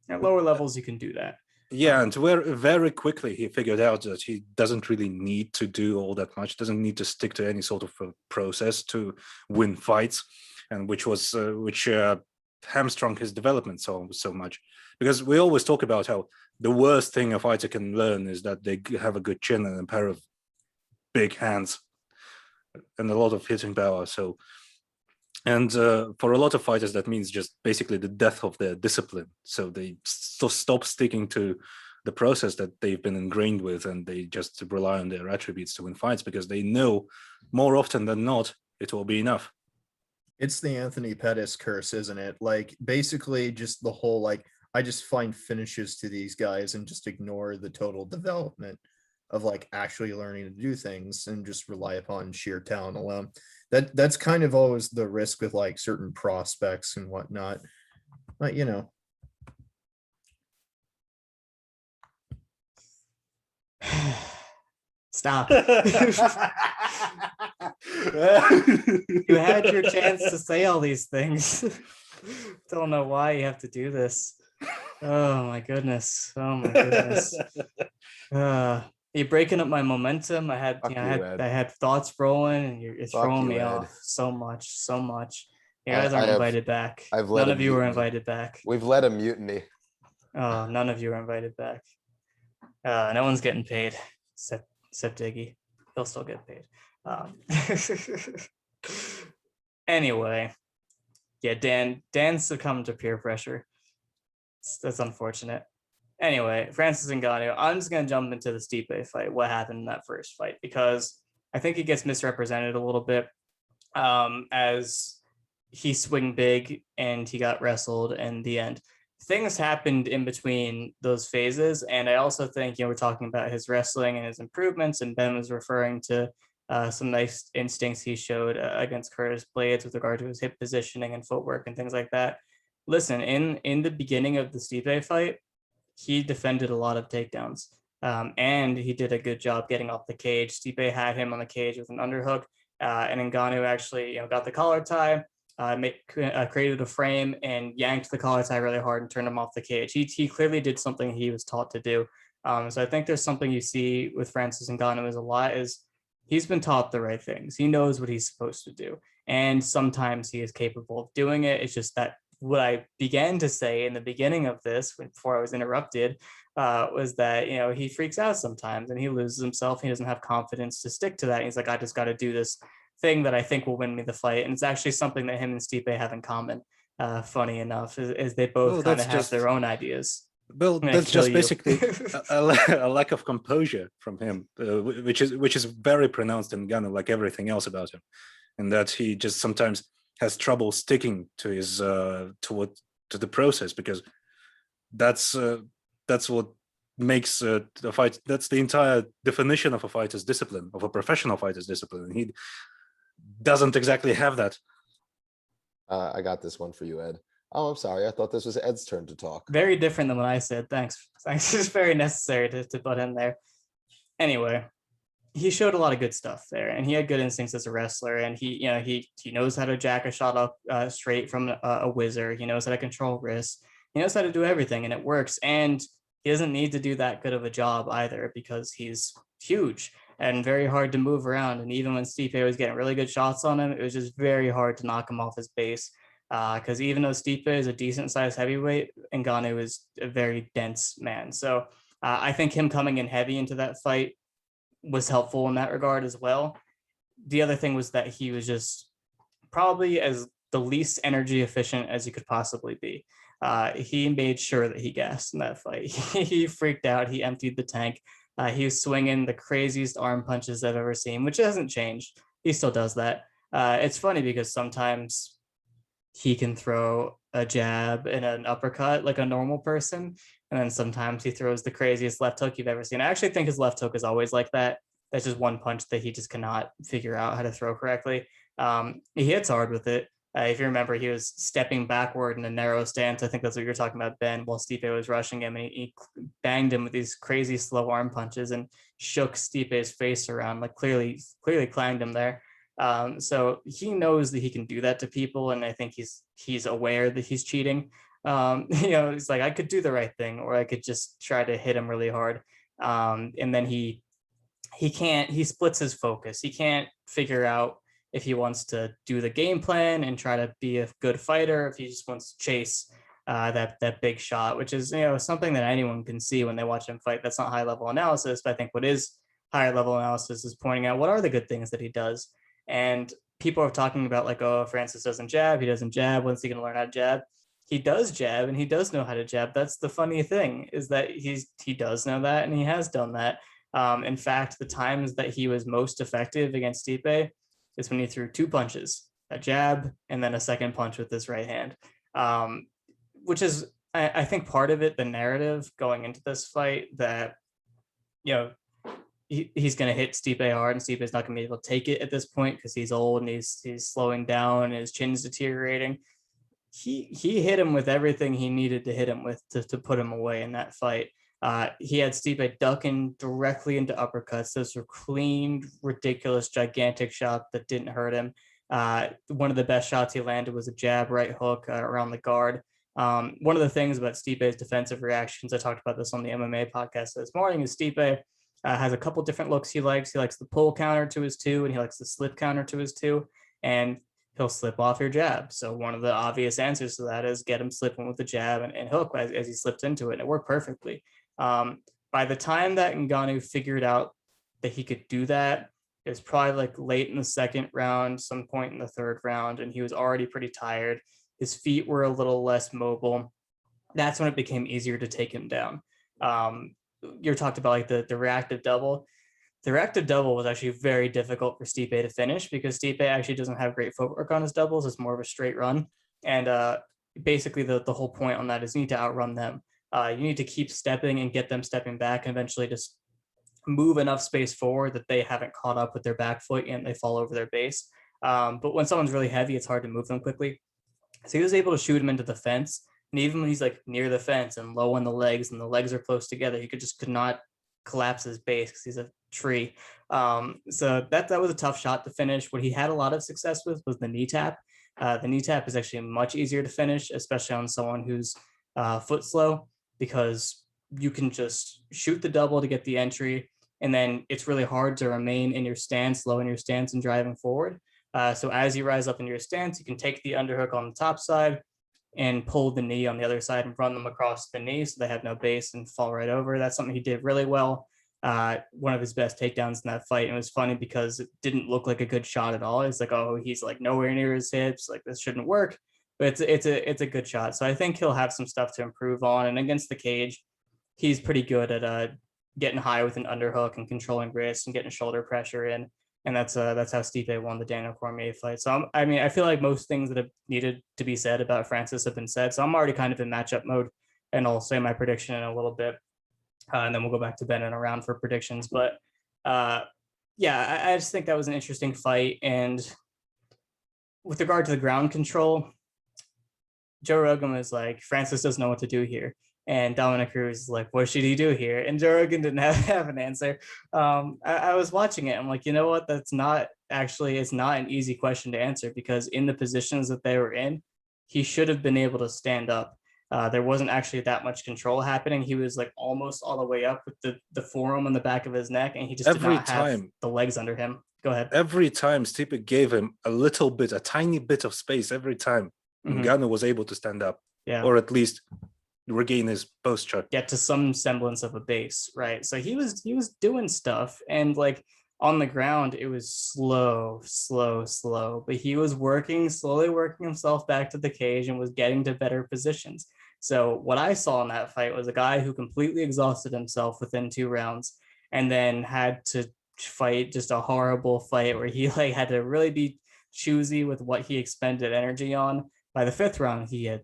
At lower levels, you can do that. Yeah, and very quickly he figured out that he doesn't really need to do all that much, doesn't need to stick to any sort of a process to win fights, and which hamstrung his development so much. Because we always talk about how the worst thing a fighter can learn is that they have a good chin and a pair of big hands and a lot of hitting power. So, and for a lot of fighters, that means just basically the death of their discipline. So they stop sticking to the process that they've been ingrained with, and they just rely on their attributes to win fights because they know more often than not it will be enough. It's the Anthony Pettis curse, isn't it? Like basically just the whole, like, I just find finishes to these guys and just ignore the total development of like actually learning to do things and just rely upon sheer talent alone. That's kind of always the risk with like certain prospects and whatnot. But Stop. You had your chance to say all these things. Don't know why you have to do this. Oh my goodness. You're breaking up my momentum. I had thoughts rolling, and you're throwing me off so much. You guys aren't invited back. I've led None a of you were mutiny. invited back. We've led a mutiny. Oh, none of you were invited back. No one's getting paid except Iggy. He'll still get paid. Anyway, yeah, Dan succumbed to peer pressure. That's unfortunate. Anyway, Francis Ngannou. I'm just gonna jump into the Stipe fight. What happened in that first fight? Because I think he gets misrepresented a little bit, as he swing big and he got wrestled in the end. Things happened in between those phases, and I also think we're talking about his wrestling and his improvements, and Ben was referring to some nice instincts he showed against Curtis Blades with regard to his hip positioning and footwork and things like that. Listen, in the beginning of the Stipe fight, he defended a lot of takedowns, and he did a good job getting off the cage. Stipe had him on the cage with an underhook, and Ngannou actually got the collar tie, created a frame and yanked the collar tie really hard and turned him off the cage. He clearly did something he was taught to do. So I think there's something you see with Francis Ngannou is a lot is he's been taught the right things. He knows what he's supposed to do, and sometimes he is capable of doing it. It's just that what I began to say in the beginning of this, before I was interrupted, was that he freaks out sometimes and he loses himself. He doesn't have confidence to stick to that. He's like, I just got to do this thing that I think will win me the fight, and it's actually something that him and Stipe have in common. Funny enough, is they both kind of have their own ideas. Well, that's just basically a lack of composure from him, which is very pronounced in Ngannou, like everything else about him, and that he just sometimes has trouble sticking to his to the process, because that's what makes the fight. That's the entire definition of a fighter's discipline, of a professional fighter's discipline. And he doesn't exactly have that. I got this one for you, Ed. Oh, I'm sorry. I thought this was Ed's turn to talk. Very different than what I said. Thanks. It's very necessary to put in there. Anyway, he showed a lot of good stuff there, and he had good instincts as a wrestler, and he knows how to jack a shot up straight from a wizard. He knows how to control wrists. He knows how to do everything, and it works. And he doesn't need to do that good of a job either, because he's huge and very hard to move around. And even when Stipe was getting really good shots on him, it was just very hard to knock him off his base. Because even though Stipe is a decent sized heavyweight, Ngannou is a very dense man. So I think him coming in heavy into that fight was helpful in that regard as well. The other thing was that he was just probably as the least energy efficient as he could possibly be. He made sure that he gassed in that fight. He freaked out. He emptied the tank. He was swinging the craziest arm punches I've ever seen, which hasn't changed. He still does that. It's funny because sometimes he can throw a jab and an uppercut like a normal person, and then sometimes he throws the craziest left hook you've ever seen. I actually think his left hook is always like that. That's just one punch that he just cannot figure out how to throw correctly. He hits hard with it. If you remember, he was stepping backward in a narrow stance. I think that's what you're talking about, Ben, while Stipe was rushing him, and he banged him with these crazy slow arm punches and shook Stipe's face around, like clearly clanged him there. So he knows that he can do that to people, and I think he's aware that he's cheating. He's like, I could do the right thing, or I could just try to hit him really hard. And then he splits his focus. He can't figure out if he wants to do the game plan and try to be a good fighter, if he just wants to chase that big shot, which is something that anyone can see when they watch him fight. That's not high level analysis, but I think what is higher level analysis is pointing out what are the good things that he does. And people are talking about like, oh, Francis doesn't jab. He doesn't jab. When's he going to learn how to jab? He does jab, and he does know how to jab. That's the funny thing, is that he does know that, and he has done that. In fact, the times that he was most effective against Stipe is when he threw two punches, a jab and then a second punch with his right hand, which is, I think, part of it, the narrative going into this fight, that he's going to hit Stipe hard, and Stipe is not going to be able to take it at this point because he's old and he's slowing down and his chin's deteriorating. He hit him with everything he needed to hit him with to put him away in that fight. He had Stipe ducking directly into uppercuts. Those were clean, ridiculous, gigantic shots that didn't hurt him. One of the best shots he landed was a jab right hook around the guard. One of the things about Stipe's defensive reactions, I talked about this on the MMA podcast this morning, is Stipe has a couple different looks he likes. He likes the pull counter to his two, and he likes the slip counter to his two. And he'll slip off your jab. So one of the obvious answers to that is get him slipping with the jab and hook as he slipped into it. And it worked perfectly. By the time that Ngannou figured out that he could do that, it was probably like late in the second round, some point in the third round, and he was already pretty tired. His feet were a little less mobile. That's when it became easier to take him down. You talked about like the reactive double. The reactive double was actually very difficult for Stipe to finish because Stipe actually doesn't have great footwork on his doubles. It's more of a straight run. And basically the whole point on that is you need to outrun them. You need to keep stepping and get them stepping back and eventually just move enough space forward that they haven't caught up with their back foot and they fall over their base. But when someone's really heavy, it's hard to move them quickly. So he was able to shoot him into the fence. And even when he's like near the fence and low on the legs and the legs are close together, he could not collapse his base because he's a tree. So that was a tough shot to finish. What he had a lot of success with was the knee tap. The knee tap is actually much easier to finish, especially on someone who's foot slow, because you can just shoot the double to get the entry. And then it's really hard to remain in your stance, low in your stance and driving forward. So as you rise up in your stance, you can take the underhook on the top side and pull the knee on the other side and run them across the knee so they have no base and fall right over. That's something he did really well. One of his best takedowns in that fight. And it was funny because it didn't look like a good shot at all. It's like, oh, he's like nowhere near his hips. Like this shouldn't work. But it's a good shot. So I think he'll have some stuff to improve on. And against the cage, he's pretty good at getting high with an underhook and controlling wrists and getting shoulder pressure in. And that's how Stipe won the Daniel Cormier fight. So I feel like most things that have needed to be said about Francis have been said. So I'm already kind of in matchup mode, and I'll say my prediction in a little bit, and then we'll go back to Ben and around for predictions. But yeah, I just think that was an interesting fight. And with regard to the ground control, Joe Rogan was like, Francis doesn't know what to do here. And Dominic Cruz is like, what should he do here? And Joe Rogan didn't have an answer. I was watching it. I'm like, you know what? It's not an easy question to answer because in the positions that they were in, he should have been able to stand up. There wasn't actually that much control happening. He was like almost all the way up with the forearm on the back of his neck, and he just did not have the legs under him. Go ahead. Every time Stipe gave him a tiny bit of space every time, Ngannou was able to stand up, or at least regain his posture, get to some semblance of a base, right? So he was doing stuff, and like on the ground it was slow, but he was slowly working himself back to the cage and was getting to better positions. So what I saw in that fight was a guy who completely exhausted himself within 2 rounds and then had to fight just a horrible fight where he like had to really be choosy with what he expended energy on. By the 5th round, he had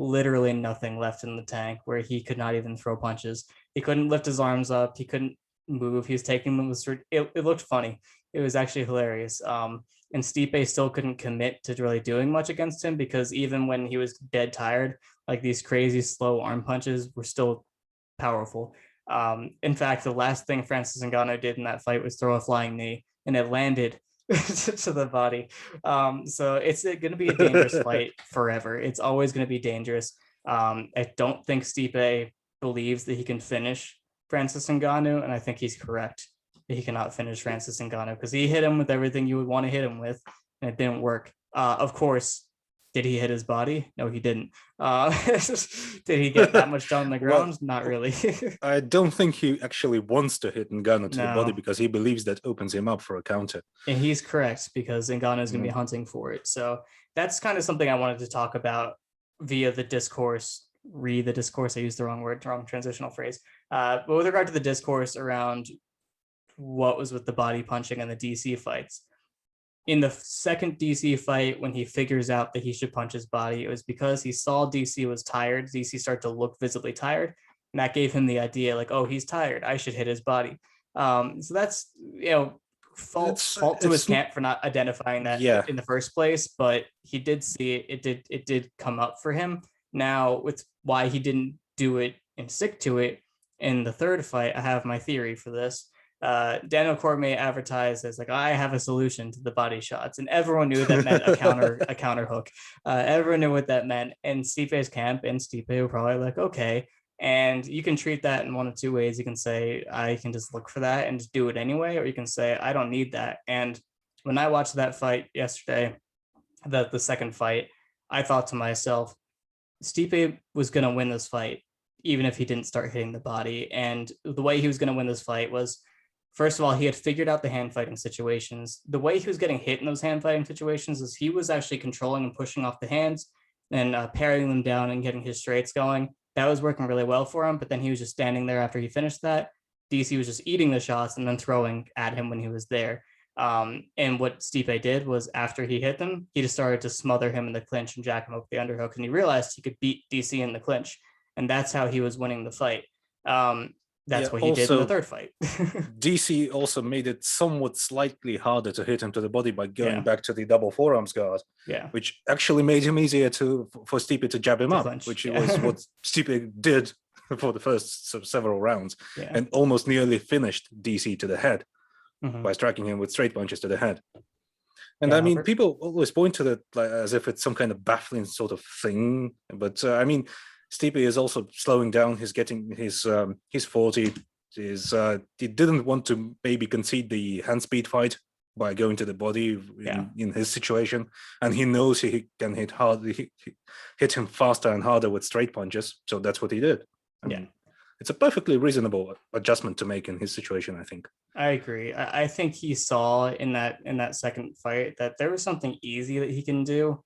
literally nothing left in the tank, where he could not even throw punches. He couldn't lift his arms up. He couldn't move. He was taking them. It looked funny. It was actually hilarious. And Stipe still couldn't commit to really doing much against him because even when he was dead tired, like these crazy slow arm punches were still powerful. In fact, the last thing Francis Ngannou did in that fight was throw a flying knee, and it landed to the body. So it's going to be a dangerous fight forever. It's always going to be dangerous. I don't think Stipe believes that he can finish Francis Ngannou, and I think he's correct that he cannot finish Francis Ngannou because he hit him with everything you would want to hit him with, and it didn't work. Of course, did he hit his body? No, he didn't. Did he get that much done on the ground? Well, not really. I don't think he actually wants to hit Ngannou to the body because he believes that opens him up for a counter. And he's correct because Ngannou is going to be hunting for it. So that's kind of something I wanted to talk about via the discourse. Read the discourse. I used the wrong transitional phrase. But with regard to the discourse around what was with the body punching and the DC fights, in the second DC fight, when he figures out that he should punch his body, it was because he saw DC was tired. DC started to look visibly tired, and that gave him the idea, like, oh, he's tired, I should hit his body. So that's, fault to his camp for not identifying that in the first place, but he did see it. It did come up for him. Now, with why he didn't do it and stick to it in the third fight, I have my theory for this. Daniel Cormier advertised as like, I have a solution to the body shots, and everyone knew that meant a counter hook. Everyone knew what that meant, and Stipe's camp and Stipe were probably like, okay. And you can treat that in one of 2 ways. You can say, I can just look for that and just do it anyway, or you can say, I don't need that. And when I watched that fight yesterday, the second fight, I thought to myself, Stipe was going to win this fight, even if he didn't start hitting the body. And the way he was going to win this fight was, first of all, he had figured out the hand fighting situations. The way he was getting hit in those hand fighting situations is he was actually controlling and pushing off the hands and parrying them down and getting his straights going. That was working really well for him. But then he was just standing there after he finished that. DC was just eating the shots and then throwing at him when he was there. And what Stipe did was, after he hit them, he just started to smother him in the clinch and jack him up with the underhook. And he realized he could beat DC in the clinch. And that's how he was winning the fight. That's what he did in the third fight. DC also made it somewhat slightly harder to hit him to the body by going back to the double forearms guard, which actually made him easier for Stipe to jab him up, clinch, which was what Stipe did for the first several rounds, and almost nearly finished DC to the head by striking him with straight punches to the head. And I mean, people always point to that like, as if it's some kind of baffling sort of thing, but I mean, Stipe is also slowing down. He's getting he's 40. He didn't want to maybe concede the hand speed fight by going to the body in his situation, and he knows he can hit him faster and harder with straight punches. So that's what he did. I mean, it's a perfectly reasonable adjustment to make in his situation, I think. I agree. I think he saw in that second fight that there was something easy that he can do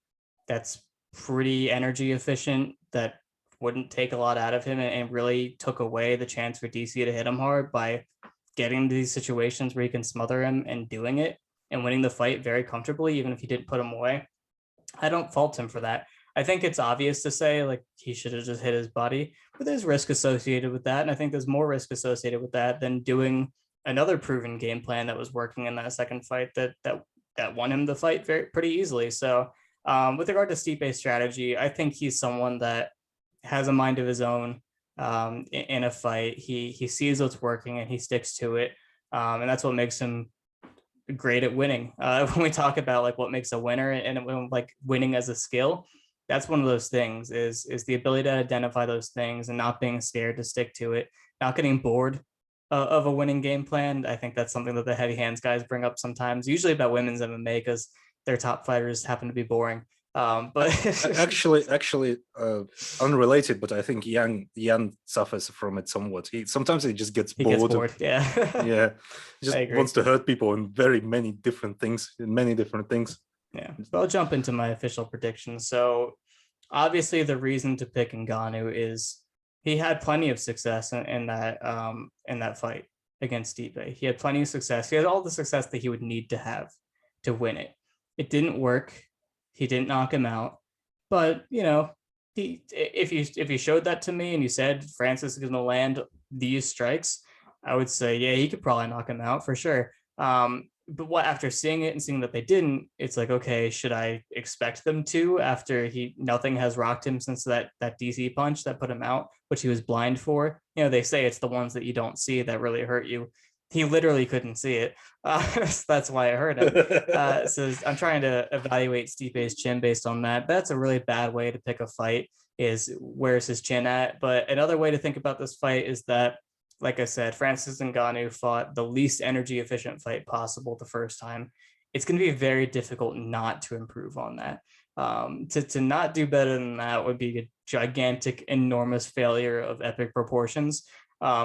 that's pretty energy efficient, that wouldn't take a lot out of him, and really took away the chance for DC to hit him hard by getting into these situations where he can smother him and doing it and winning the fight very comfortably, even if he didn't put him away. I don't fault him for that. I think it's obvious to say like he should have just hit his body, but there's risk associated with that. And I think there's more risk associated with that than doing another proven game plan that was working in that second fight that won him the fight pretty easily. So with regard to Stipe's strategy, I think he's someone that has a mind of his own in a fight. He sees what's working and he sticks to it. And that's what makes him great at winning. When we talk about like what makes a winner and like winning as a skill, that's one of those things is the ability to identify those things and not being scared to stick to it, not getting bored of a winning game plan. I think that's something that the heavy hands guys bring up sometimes, usually about women's MMA, because their top fighters happen to be boring. But actually, unrelated, but I think Jan suffers from it somewhat. Sometimes he just gets bored. Yeah. He just wants to hurt people in many different things. Yeah, so I'll jump into my official predictions. So obviously the reason to pick Ngannou is he had plenty of success in that fight against Stipe. He had plenty of success. He had all the success that he would need to have to win it. It didn't work. He didn't knock him out. But, you know, if you showed that to me and you said Francis is going to land these strikes, I would say, yeah, he could probably knock him out for sure. But after seeing it and seeing that they didn't, it's like, okay, should I expect them to after nothing has rocked him since that DC punch that put him out, which he was blind for? You know, they say it's the ones that you don't see that really hurt you. He literally couldn't see it. So that's why I hurt him. So I'm trying to evaluate Stipe's chin based on that. That's a really bad way to pick a fight, is where's his chin at? But another way to think about this fight is that, like I said, Francis Ngannou fought the least energy efficient fight possible the first time. It's going to be very difficult not to improve on that. To not do better than that would be a gigantic, enormous failure of epic proportions,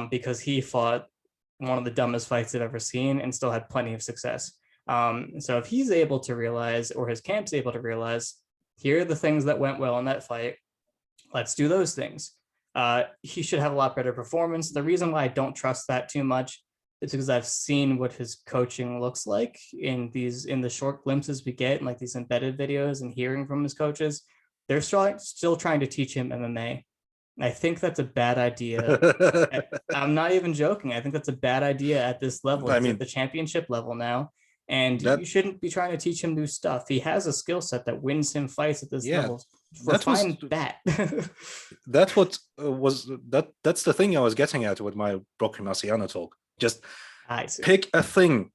because he fought one of the dumbest fights I've ever seen and still had plenty of success. So if he's able to realize, or his camp's able to realize, here are the things that went well in that fight, let's do those things. He should have a lot better performance. The reason why I don't trust that too much is because I've seen what his coaching looks like in the short glimpses we get, in like these embedded videos, and hearing from his coaches. They're still trying to teach him MMA. I think that's a bad idea. I'm not even joking. I think that's a bad idea at this level. He's at the championship level now. And you shouldn't be trying to teach him new stuff. He has a skill set that wins him fights at this level. Refine that. That's the thing I was getting at with my Rocky Marciano talk. Just pick a thing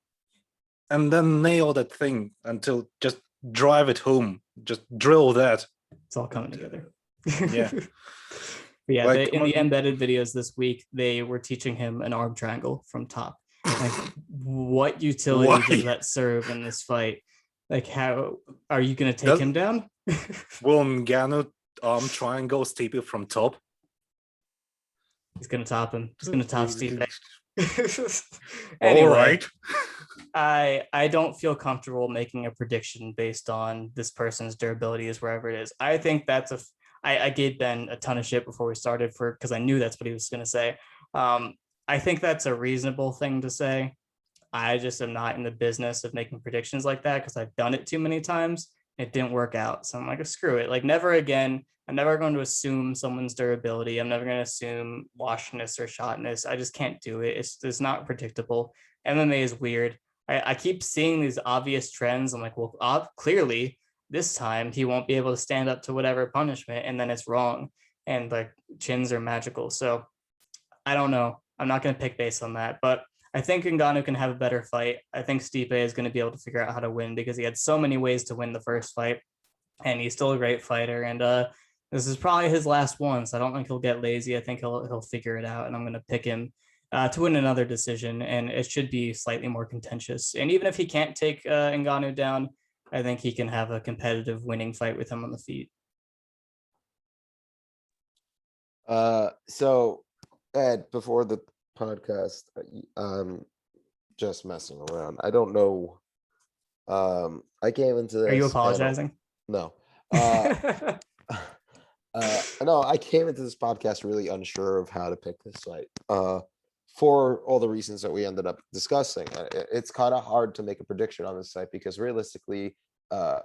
and then nail that thing until just drive it home. Just drill that. It's all coming together. Yeah. But yeah, in the embedded videos this week, they were teaching him an arm triangle from top. Like, what utility Why? does that serve in this fight? Like, how are you going to take Does- him down? Will Ngannou try and go Stipe from top? He's going to top him. He's going to top Steve. All right. I don't feel comfortable making a prediction based on this person's durability is wherever it is. I think that's I gave Ben a ton of shit before we started because I knew that's what he was going to say. I think that's a reasonable thing to say. I just am not in the business of making predictions like that because I've done it too many times. It didn't work out. So I'm like, screw it. Like, never again. I'm never going to assume someone's durability. I'm never going to assume washness or shotness. I just can't do it. It's not predictable. MMA is weird. I keep seeing these obvious trends. I'm like, well, clearly this time he won't be able to stand up to whatever punishment, and then it's wrong. And like, chins are magical. So I don't know. I'm not going to pick based on that, but I think Ngannou can have a better fight. I think Stipe is going to be able to figure out how to win because he had so many ways to win the first fight, and he's still a great fighter. And this is probably his last one, so I don't think he'll get lazy. I think he'll figure it out, and I'm going to pick him to win another decision, and it should be slightly more contentious. And even if he can't take Ngannou down, I think he can have a competitive winning fight with him on the feet. So Ed, before the podcast, just messing around. I don't know. I came into this. Are you apologizing? No. No, I came into this podcast really unsure of how to pick this fight. For all the reasons that we ended up discussing. It's kind of hard to make a prediction on this site because realistically, the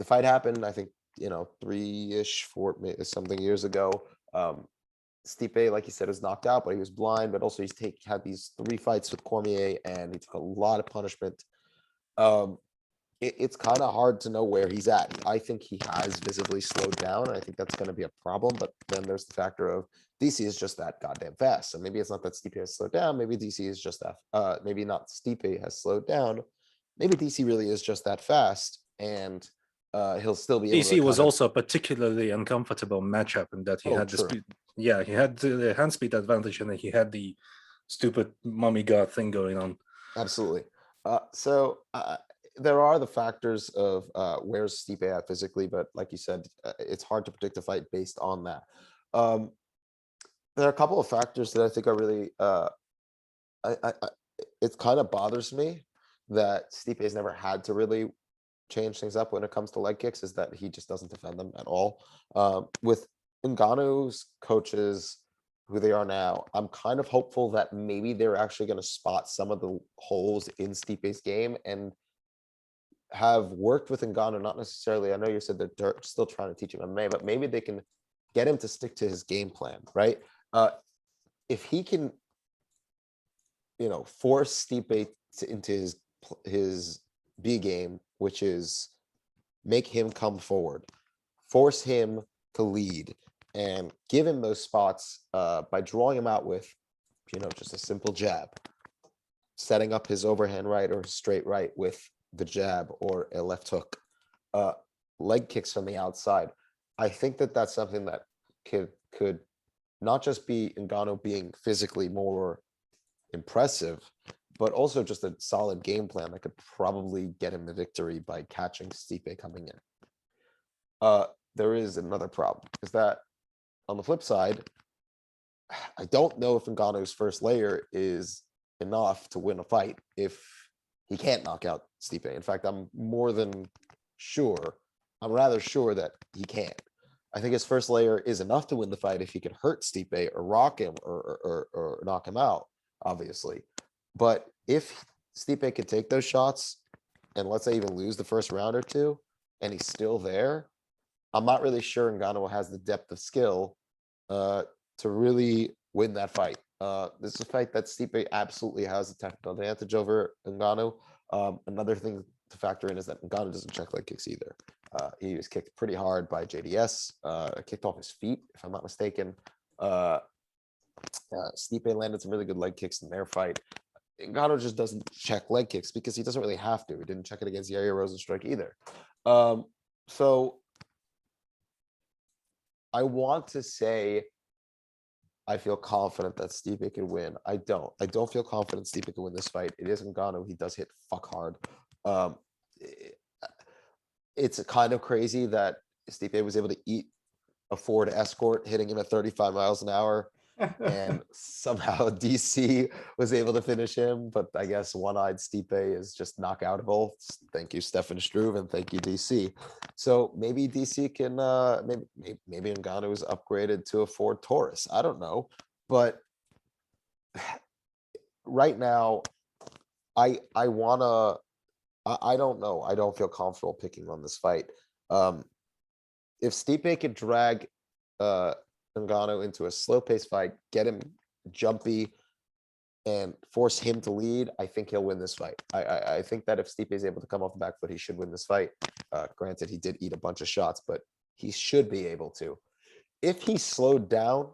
fight happened, I think, 3-ish, 4 something years ago. Stipe, like you said, was knocked out, but he was blind. But also, had these 3 fights with Cormier, and he took a lot of punishment. It's kind of hard to know where he's at. I think he has visibly slowed down. I think that's going to be a problem. But then there's the factor of DC is just that goddamn fast. So maybe it's not that Stipe has slowed down. Maybe DC is just that. Maybe not Stipe has slowed down. Maybe DC really is just that fast, and he'll still be able DC to was also a particularly uncomfortable matchup in that he had the true. speed. Yeah, he had the hand speed advantage, and then he had the stupid mummy god thing going on. Absolutely. So there are the factors of where's Stipe at physically, but like you said, it's hard to predict a fight based on that. There are a couple of factors that I think are really. It kind of bothers me that Stipe has never had to really change things up when it comes to leg kicks. Is that he just doesn't defend them at all. With Ngannou's coaches, who they are now, I'm kind of hopeful that maybe they're actually going to spot some of the holes in Stipe's game and have worked with Ngannou, not necessarily. I know you said that they're still trying to teach him MMA, but maybe they can get him to stick to his game plan, right? If he can, force Stipe into his B game, which is make him come forward, force him to lead, and give him those spots by drawing him out with, just a simple jab, setting up his overhand right or straight right with the jab or a left hook, leg kicks from the outside. I think that that's something that could not just be Ngannou being physically more impressive, but also just a solid game plan that could probably get him the victory by catching Stipe coming in. There is another problem, is that on the flip side, I don't know if Ngannou's first layer is enough to win a fight if he can't knock out Stipe. In fact, I'm rather sure that he can't. I think his first layer is enough to win the fight if he could hurt Stipe or rock him or knock him out, obviously. But if Stipe could take those shots and let's say even lose the first round or two, and he's still there, I'm not really sure Ngannou has the depth of skill to really win that fight. This is a fight that Stipe absolutely has a technical advantage over Ngannou. Another thing to factor in is that Ngannou doesn't check leg kicks either. He was kicked pretty hard by JDS, kicked off his feet, if I'm not mistaken. Stipe landed some really good leg kicks in their fight. Ngannou just doesn't check leg kicks because he doesn't really have to. He didn't check it against Yair Rozenstruik either. So I want to say I feel confident that Stipe can win. I don't feel confident Stipe can win this fight. It is Ngannou. He does hit fuck hard. It's kind of crazy that Stipe was able to eat a Ford Escort hitting him at 35 miles an hour. And somehow DC was able to finish him, but I guess one-eyed Stipe is just knockoutable. Thank you, Stefan Struve, and thank you, DC. So maybe DC can maybe Ngannou is upgraded to a Ford Taurus. I don't know, but right now, I don't know. I don't feel comfortable picking on this fight. If Stipe could drag Ngannou into a slow-paced fight, get him jumpy, and force him to lead, I think he'll win this fight. I think that if Stipe is able to come off the back foot, he should win this fight. Granted, he did eat a bunch of shots, but he should be able to. If he slowed down,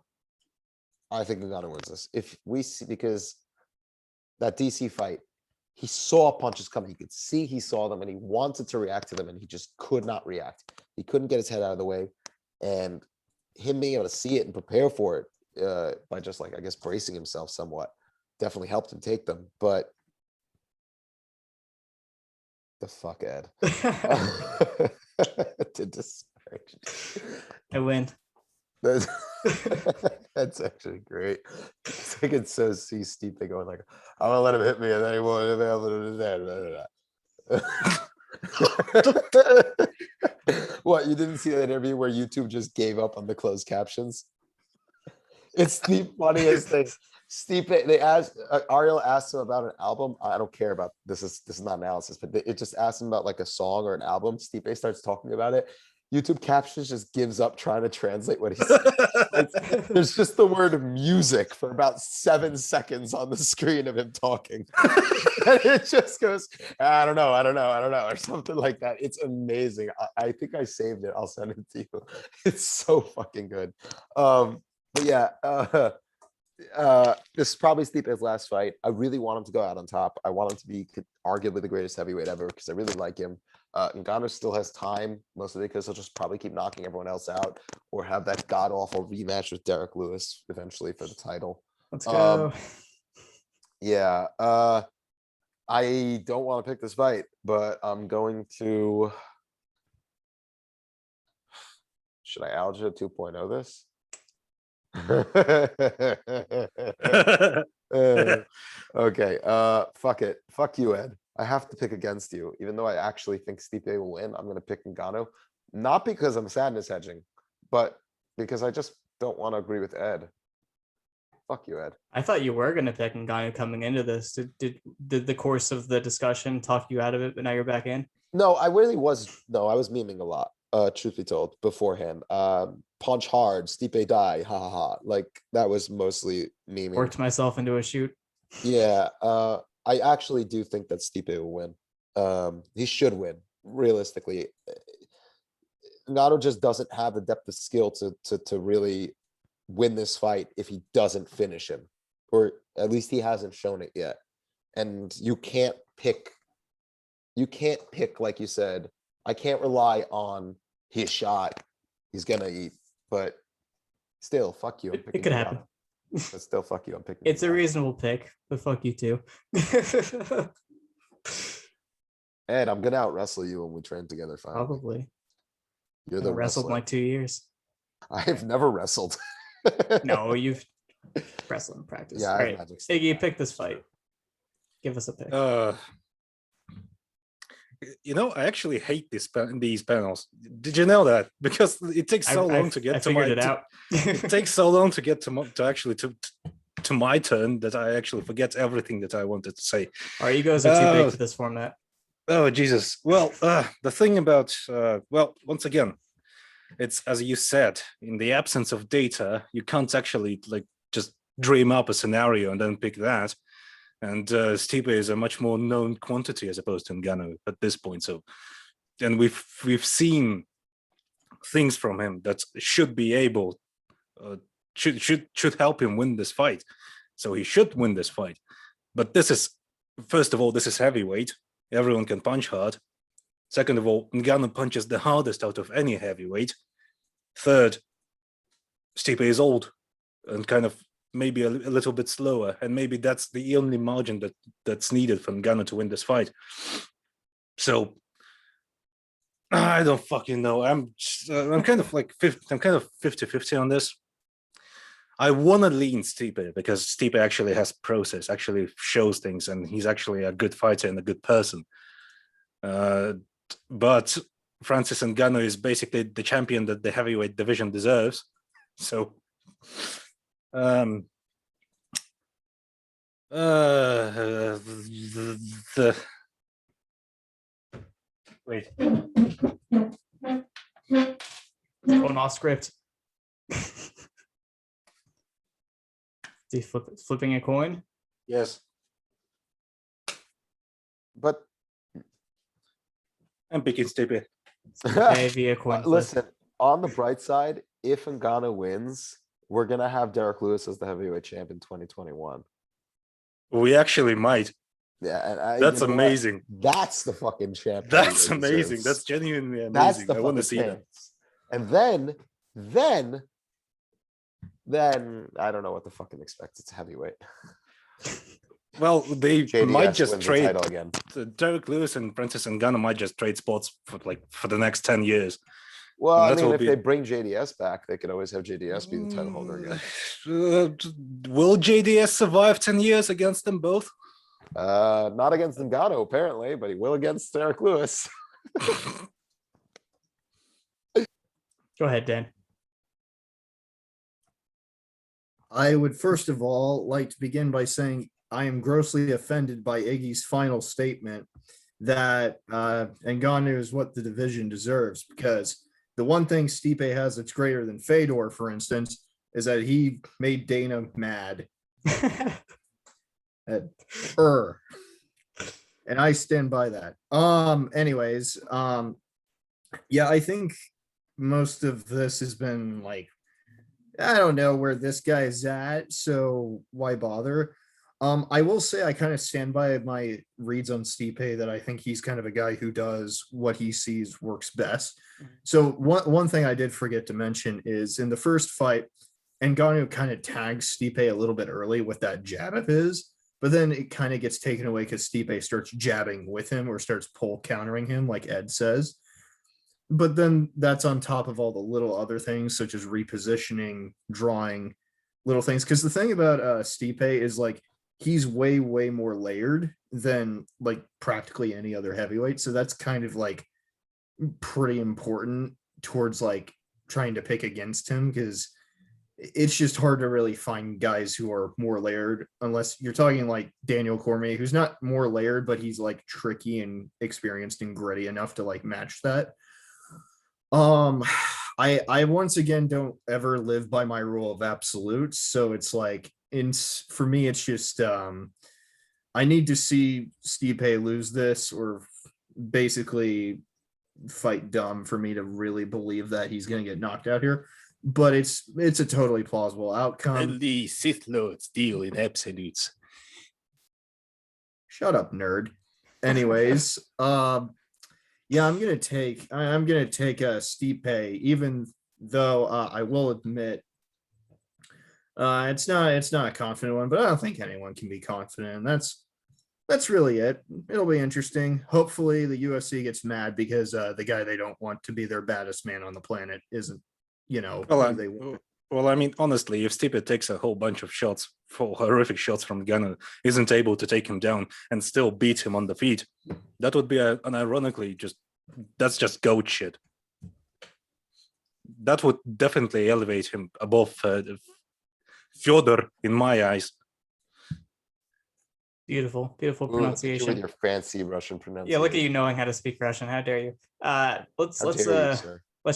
I think Ngannou wins this. If we see, because that DC fight, he saw punches coming. He could see he saw them, and he wanted to react to them, and he just could not react. He couldn't get his head out of the way, and him being able to see it and prepare for it by just like, I guess, bracing himself somewhat definitely helped him take them. But the fuck, Ed. To disparage. I win. That's actually great. I can so see Stipe going like, I'm gonna let him hit me and then he won't be able to do that. What, you didn't see that interview where YouTube just gave up on the closed captions? It's the funniest thing. Stipe, they asked Ariel asked him about an album. I don't care about this is not analysis, but it just asked him about like a song or an album. Stipe starts talking about it. YouTube captions just gives up trying to translate what he said. There's just the word music for about 7 seconds on the screen of him talking. And it just goes, I don't know, or something like that. It's amazing. I think I saved it. I'll send it to you. It's so fucking good. But yeah, this is probably Stipe's last fight. I really want him to go out on top. I want him to be arguably the greatest heavyweight ever because I really like him. Ngannou still has time, mostly because he'll just probably keep knocking everyone else out or have that god-awful rematch with Derek Lewis eventually for the title. Let's go. Yeah, I don't want to pick this fight, but I'm going to... Should I Aljo 2.0 this? Okay, fuck it. Fuck you, Ed. I have to pick against you, even though I actually think Stipe will win. I'm going to pick Ngannou, not because I'm sadness hedging, but because I just don't want to agree with Ed. Fuck you, Ed. I thought you were going to pick Ngannou coming into this. Did the course of the discussion talk you out of it, but now you're back in? No, I really was. No, I was memeing a lot, truth be told, beforehand. Punch hard, Stipe die, ha ha ha. Like, that was mostly memeing. Worked myself into a shoot. Yeah, I actually do think that Stipe will win. He should win, realistically. Ngannou just doesn't have the depth of skill to really win this fight if he doesn't finish him, or at least he hasn't shown it yet. And you can't pick, like you said. I can't rely on his shot. He's gonna eat, but still, fuck you. It could happen. But still, fuck you. I'm picking. It's a reasonable pick, but fuck you too. Ed, I'm gonna out wrestle you when we train together. Finally. Probably. You're the wrestled in like 2 years. I've never wrestled. No, you've wrestled in practice. Yeah, all right, Iggy, pick this fight. Give us a pick. I actually hate these panels. Did you know that? Because it takes so long to get to my. It out. It takes so long to get to my turn that I actually forget everything that I wanted to say. Our egos are too big for this format. Oh Jesus! Well, the thing about once again, it's as you said. In the absence of data, you can't actually just dream up a scenario and then pick that. And Stipe is a much more known quantity as opposed to Ngannou at this point. So, and we've seen things from him that should be able, should help him win this fight. So he should win this fight. But this is, first of all, this is heavyweight. Everyone can punch hard. Second of all, Ngannou punches the hardest out of any heavyweight. Third, Stipe is old. and kind of maybe a little bit slower, and maybe that's the only margin that's needed for Ngannou to win this fight. So I don't fucking know. I'm kind of like 50-50 on this. I want to lean Stipe because Stipe actually has process, actually shows things, and he's actually a good fighter and a good person. But Francis Ngannou is basically the champion that the heavyweight division deserves. So, wait. Going off script. Is he flipping a coin? Yes. But I'm picking Stipe. Maybe a coin flip. listen, on the bright side, if Ngannou wins, we're gonna have Derek Lewis as the heavyweight champ in 2021. We actually might. Yeah, and That's you know amazing. what? That's the fucking champ. That's heavyweight amazing. deserves. That's genuinely amazing. That's the I want to fucking see that. chance. And then I don't know what to fucking expect. It's heavyweight. Well, they JDS might just wins the trade. title again. Derek Lewis and Francis Ngannou might just trade spots for the next 10 years. Well, And I that mean, will if be- they bring JDS back, they could always have JDS be the title holder again. Will JDS survive 10 years against them both? Not against Ngannou apparently, but he will against Derek Lewis. Go ahead, Dan. I would first of all like to begin by saying I am grossly offended by Iggy's final statement that Ngannou is what the division deserves, because the one thing Stipe has that's greater than Fedor, for instance, is that he made Dana mad. And I stand by that. Anyways, yeah, I think most of this has been like, I don't know where this guy is at, so why bother? I will say I kind of stand by my reads on Stipe that I think he's kind of a guy who does what he sees works best. So one thing I did forget to mention is in the first fight, Ngannou kind of tags Stipe a little bit early with that jab of his, but then it kind of gets taken away because Stipe starts jabbing with him or starts pull countering him, like Ed says. But then that's on top of all the little other things, such as repositioning, drawing, little things. Because the thing about Stipe is like he's way, way more layered than like practically any other heavyweight. So that's kind of like pretty important towards like trying to pick against him, because it's just hard to really find guys who are more layered unless you're talking like Daniel Cormier, who's not more layered, but he's like tricky and experienced and gritty enough to like match that. I once again don't ever live by my rule of absolutes, so it's like for me it's just I need to see Stipe lose this or basically fight dumb for me to really believe that he's going to get knocked out here, but it's a totally plausible outcome. Only Sith Lords deal in absolutes. Shut up, nerd. Anyways, yeah, I'm gonna take a Stipe, even though I will admit it's not a confident one, but I don't think anyone can be confident. And that's really it. It'll be interesting. Hopefully the UFC gets mad because the guy they don't want to be their baddest man on the planet isn't, Well, I mean, honestly, if Stipe takes a whole bunch of shots, horrific shots from Ngannou, isn't able to take him down and still beat him on the feet, that would be that's just goat shit. That would definitely elevate him above Fyodor in my eyes. Beautiful With pronunciation. your fancy Russian pronunciation. Yeah, look at you knowing how to speak Russian. How dare you? Let's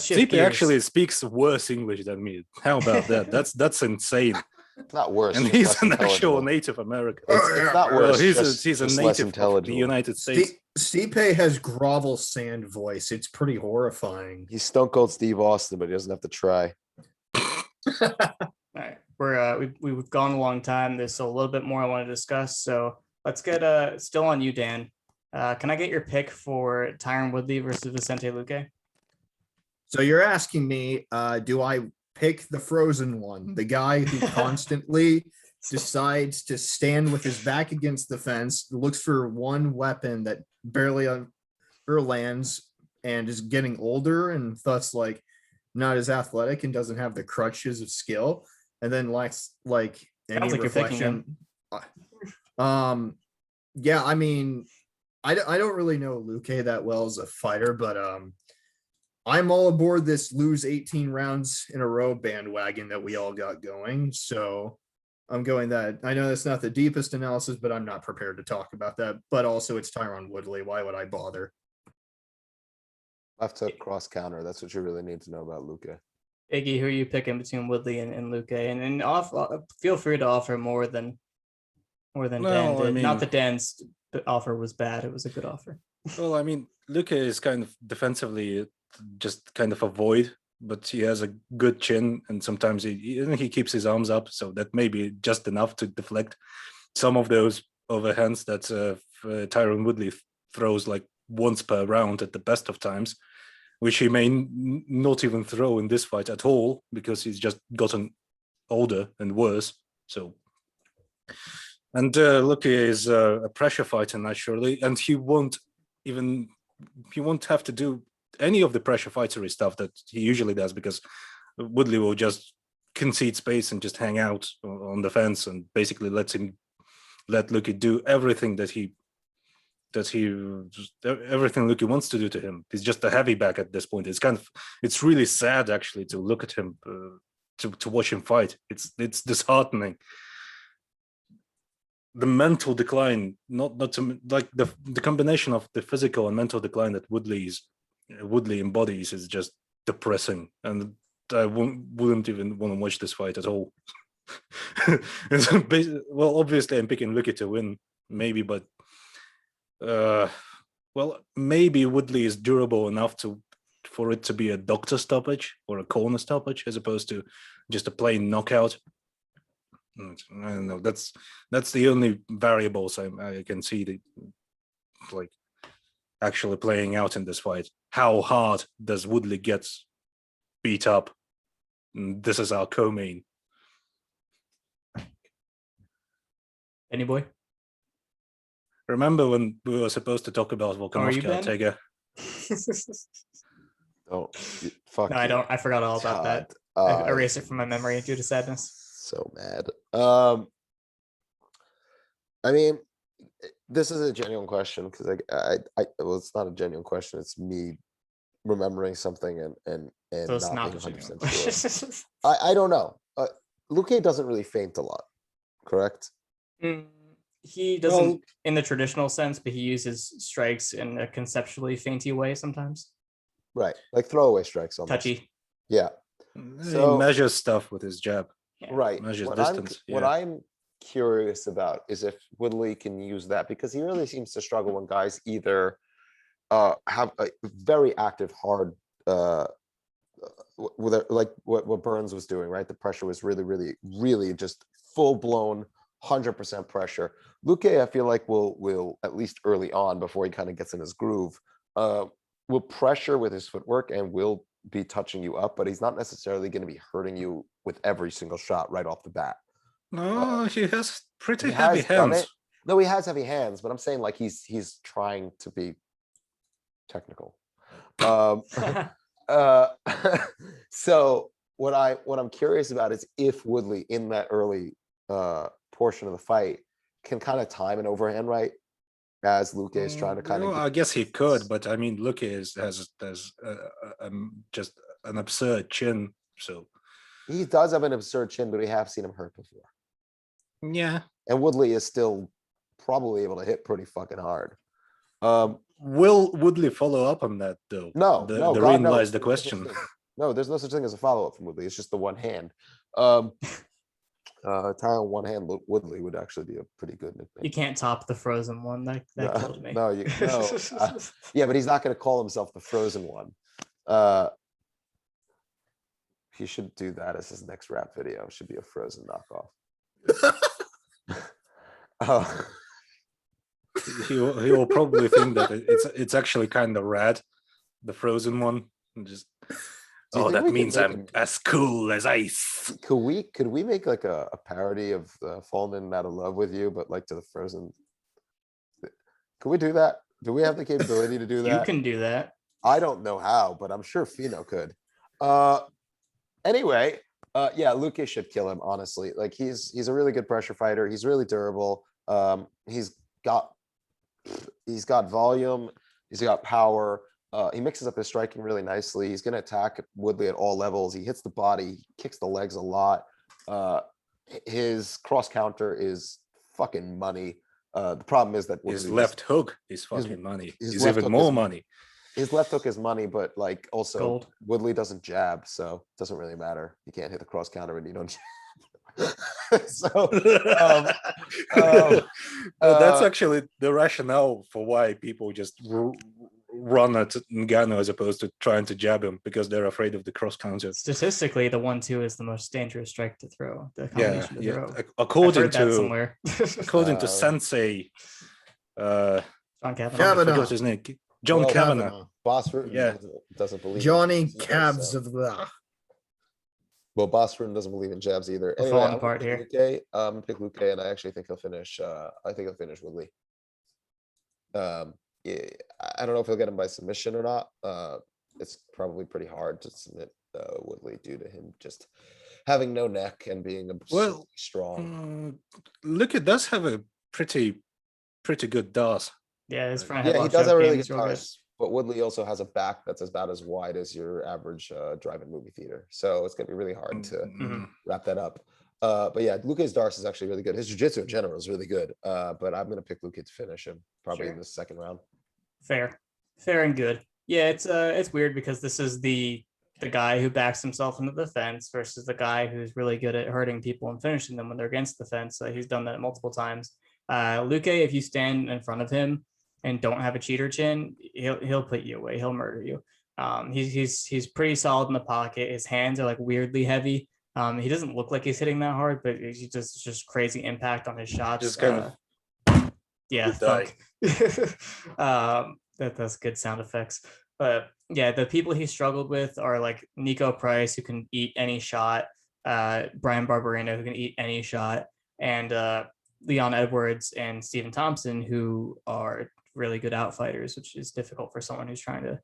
shift Stipe gears. actually speaks worse English than me. How about that? That's insane. It's not worse. And just he's less an actual intelligible. Native American. It's not Well, worse. he's just a less native of the intelligible. United States. Stipe has grovel sand voice. It's pretty horrifying. He's Stone Cold Steve Austin, but he doesn't have to try. All right, we've gone a long time. There's still a little bit more I want to discuss. So let's get still on you, Dan. Can I get your pick for Tyron Woodley versus Vicente Lucay? So you're asking me, do I pick the frozen one, the guy who constantly decides to stand with his back against the fence, looks for one weapon that barely or lands, and is getting older and thus like not as athletic and doesn't have the crutches of skill, and then lacks like any Sounds like you're picking reflection. Yeah, I mean, I don't really know Lucay that well as a fighter, but I'm all aboard this lose 18 rounds in a row bandwagon that we all got going. So I'm going that. I know that's not the deepest analysis, but I'm not prepared to talk about that. But also, it's Tyron Woodley. Why would I bother? Left hook cross counter. That's what you really need to know about Lucay. Iggy, who are you picking between Woodley and Lucay? And feel free to offer more than Dan Well, did. I mean, Not that Dan's offer was bad; it was a good offer. well, I mean, Lucay is kind of defensively just kind of a void, but he has a good chin, and sometimes he keeps his arms up, so that may be just enough to deflect some of those overhands that Tyron Woodley throws like once per round at the best of times, which he may not even throw in this fight at all because he's just gotten older and worse. So, and Lucay is a pressure fighter naturally, and he won't have to do any of the pressure fightery stuff that he usually does because Woodley will just concede space and just hang out on the fence and basically let Lucay do everything everything Lucay wants to do to him. He's just a heavy back at this point. It's really sad actually to look at him, to watch him fight. It's disheartening. The mental decline, not to like the combination of the physical and mental decline that Woodley embodies is just depressing, and I wouldn't even want to watch this fight at all. Well, obviously I'm picking Lucay to win, maybe, but well, maybe Woodley is durable enough for it to be a doctor stoppage or a corner stoppage as opposed to just a plain knockout. I don't know. That's the only variables I can see like actually playing out in this fight. How hard does Woodley get beat up? And this is our co-main. Any boy? Remember when we were supposed to talk about Volkanovski Ortega? Oh, fuck. No, I don't. I forgot all about that. I erased it from my memory due to sadness. So mad. I mean, this is a genuine question because well, it's not a genuine question. It's me remembering something and So it's not not being a 100% sure. I don't know. Lucay doesn't really feint a lot, correct? He doesn't in the traditional sense, but he uses strikes in a conceptually feinty way sometimes. Right, like throwaway strikes almost. Touchy. Yeah. So he measures stuff with his jab. Yeah. Right. Measures distance. What I'm curious about is if Woodley can use that, because he really seems to struggle when guys either have a very active hard with like what Burns was doing, right? The pressure was really just full-blown 100% pressure. Lucay, I feel like will at least early on before he kind of gets in his groove, will pressure with his footwork and will be touching you up, but he's not necessarily going to be hurting you with every single shot right off the bat. No, he has pretty heavy hands. No, he has heavy hands, but I'm saying like he's trying to be technical. So what I'm curious about is if Woodley in that early portion of the fight can kind of time an overhand right as Lucay is trying to kind of. I guess he could, but I mean, Lucay has just an absurd chin, so he does have an absurd chin, but we have seen him hurt before. Yeah, and Woodley is still probably able to hit pretty fucking hard. Will Woodley follow up on that though? No, therein lies the question. No, there's no such thing as a follow-up from Woodley. It's just the one hand. Tyron one hand Woodley would actually be a pretty good nickname. You can't top the frozen one. That killed me. No, yeah, but he's not going to call himself the frozen one. He should do that as his next rap video. It should be a frozen knockoff. He will probably think that it's actually kind of rad, the frozen one. Just Do you Oh, think that we could means make I'm as cool as ice. could we make like a parody of Fallen Out of Love with You, but like to the Frozen? Could we do that? Do we have the capability to do You that? can do that. I don't know how, but I'm sure Fino could. Anyway, yeah, Lucas should kill him, honestly. Like he's a really good pressure fighter. He's really durable. He's got volume, he's got power. He mixes up his striking really nicely. He's gonna attack Woodley at all levels. He hits the body, he kicks the legs a lot. His cross counter is fucking money. The problem is that His Woodley left hook is fucking money. his Is left even hook more is- money. his left hook is money, but like also Gold. Woodley doesn't jab, so it doesn't really matter. You can't hit the cross counter and you don't jab. So That's actually the rationale for why people just run at Ngannou as opposed to trying to jab him, because they're afraid of the cross counter. Statistically, the 1-2 is the most dangerous strike to throw. The Yeah, combination to yeah. throw. I've According heard that to somewhere. according to Uh, Sensei, John I Kavanaugh. forgot his name. John Well, Kavanagh. Boss Rutan Yeah. doesn't believe in Johnny jabs either, Calves so- of the. Well, Boss Rutan doesn't believe in jabs either. We're Anyway, falling I'm gonna apart pick Lucay. I'm gonna pick Lucay, and I actually think he'll finish. I think he'll finish Woodley. Yeah, I don't know if he'll get him by submission or not. It's probably pretty hard to submit Woodley due to him just having no neck and being absurdly strong. Lucay does have a pretty good DAS. Yeah, his front Yeah, headlock he does choke have a really game good is real good. TARS, but Woodley also has a back that's about as wide as your average drive-in movie theater. So it's gonna be really hard to Mm. wrap that up. But yeah, Lucay's Darce is actually really good. His jiu-jitsu in general is really good. But I'm gonna pick Lucay to finish him probably in Sure. the second round. Fair and good. Yeah, it's weird because this is the guy who backs himself into the fence versus the guy who's really good at hurting people and finishing them when they're against the fence. He's done that multiple times. Lucay, if you stand in front of him and don't have a cheater chin, he'll put you away. He'll murder you. He's pretty solid in the pocket. His hands are like weirdly heavy. He doesn't look like he's hitting that hard, but he just crazy impact on his shots. Just kind of yeah, good thunk. That's good sound effects. But yeah, the people he struggled with are like Nico Price, who can eat any shot, Brian Barberino, who can eat any shot, and Leon Edwards and Stephen Thompson, who are really good outfighters, which is difficult for someone who's trying to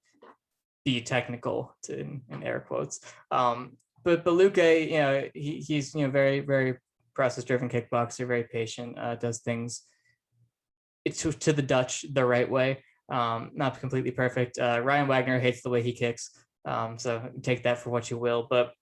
be technical, in air quotes. But Lucay, he's very, very process-driven kickboxer, very patient, does things to the Dutch the right way. Not completely perfect. Ryan Wagner hates the way he kicks. So take that for what you will. But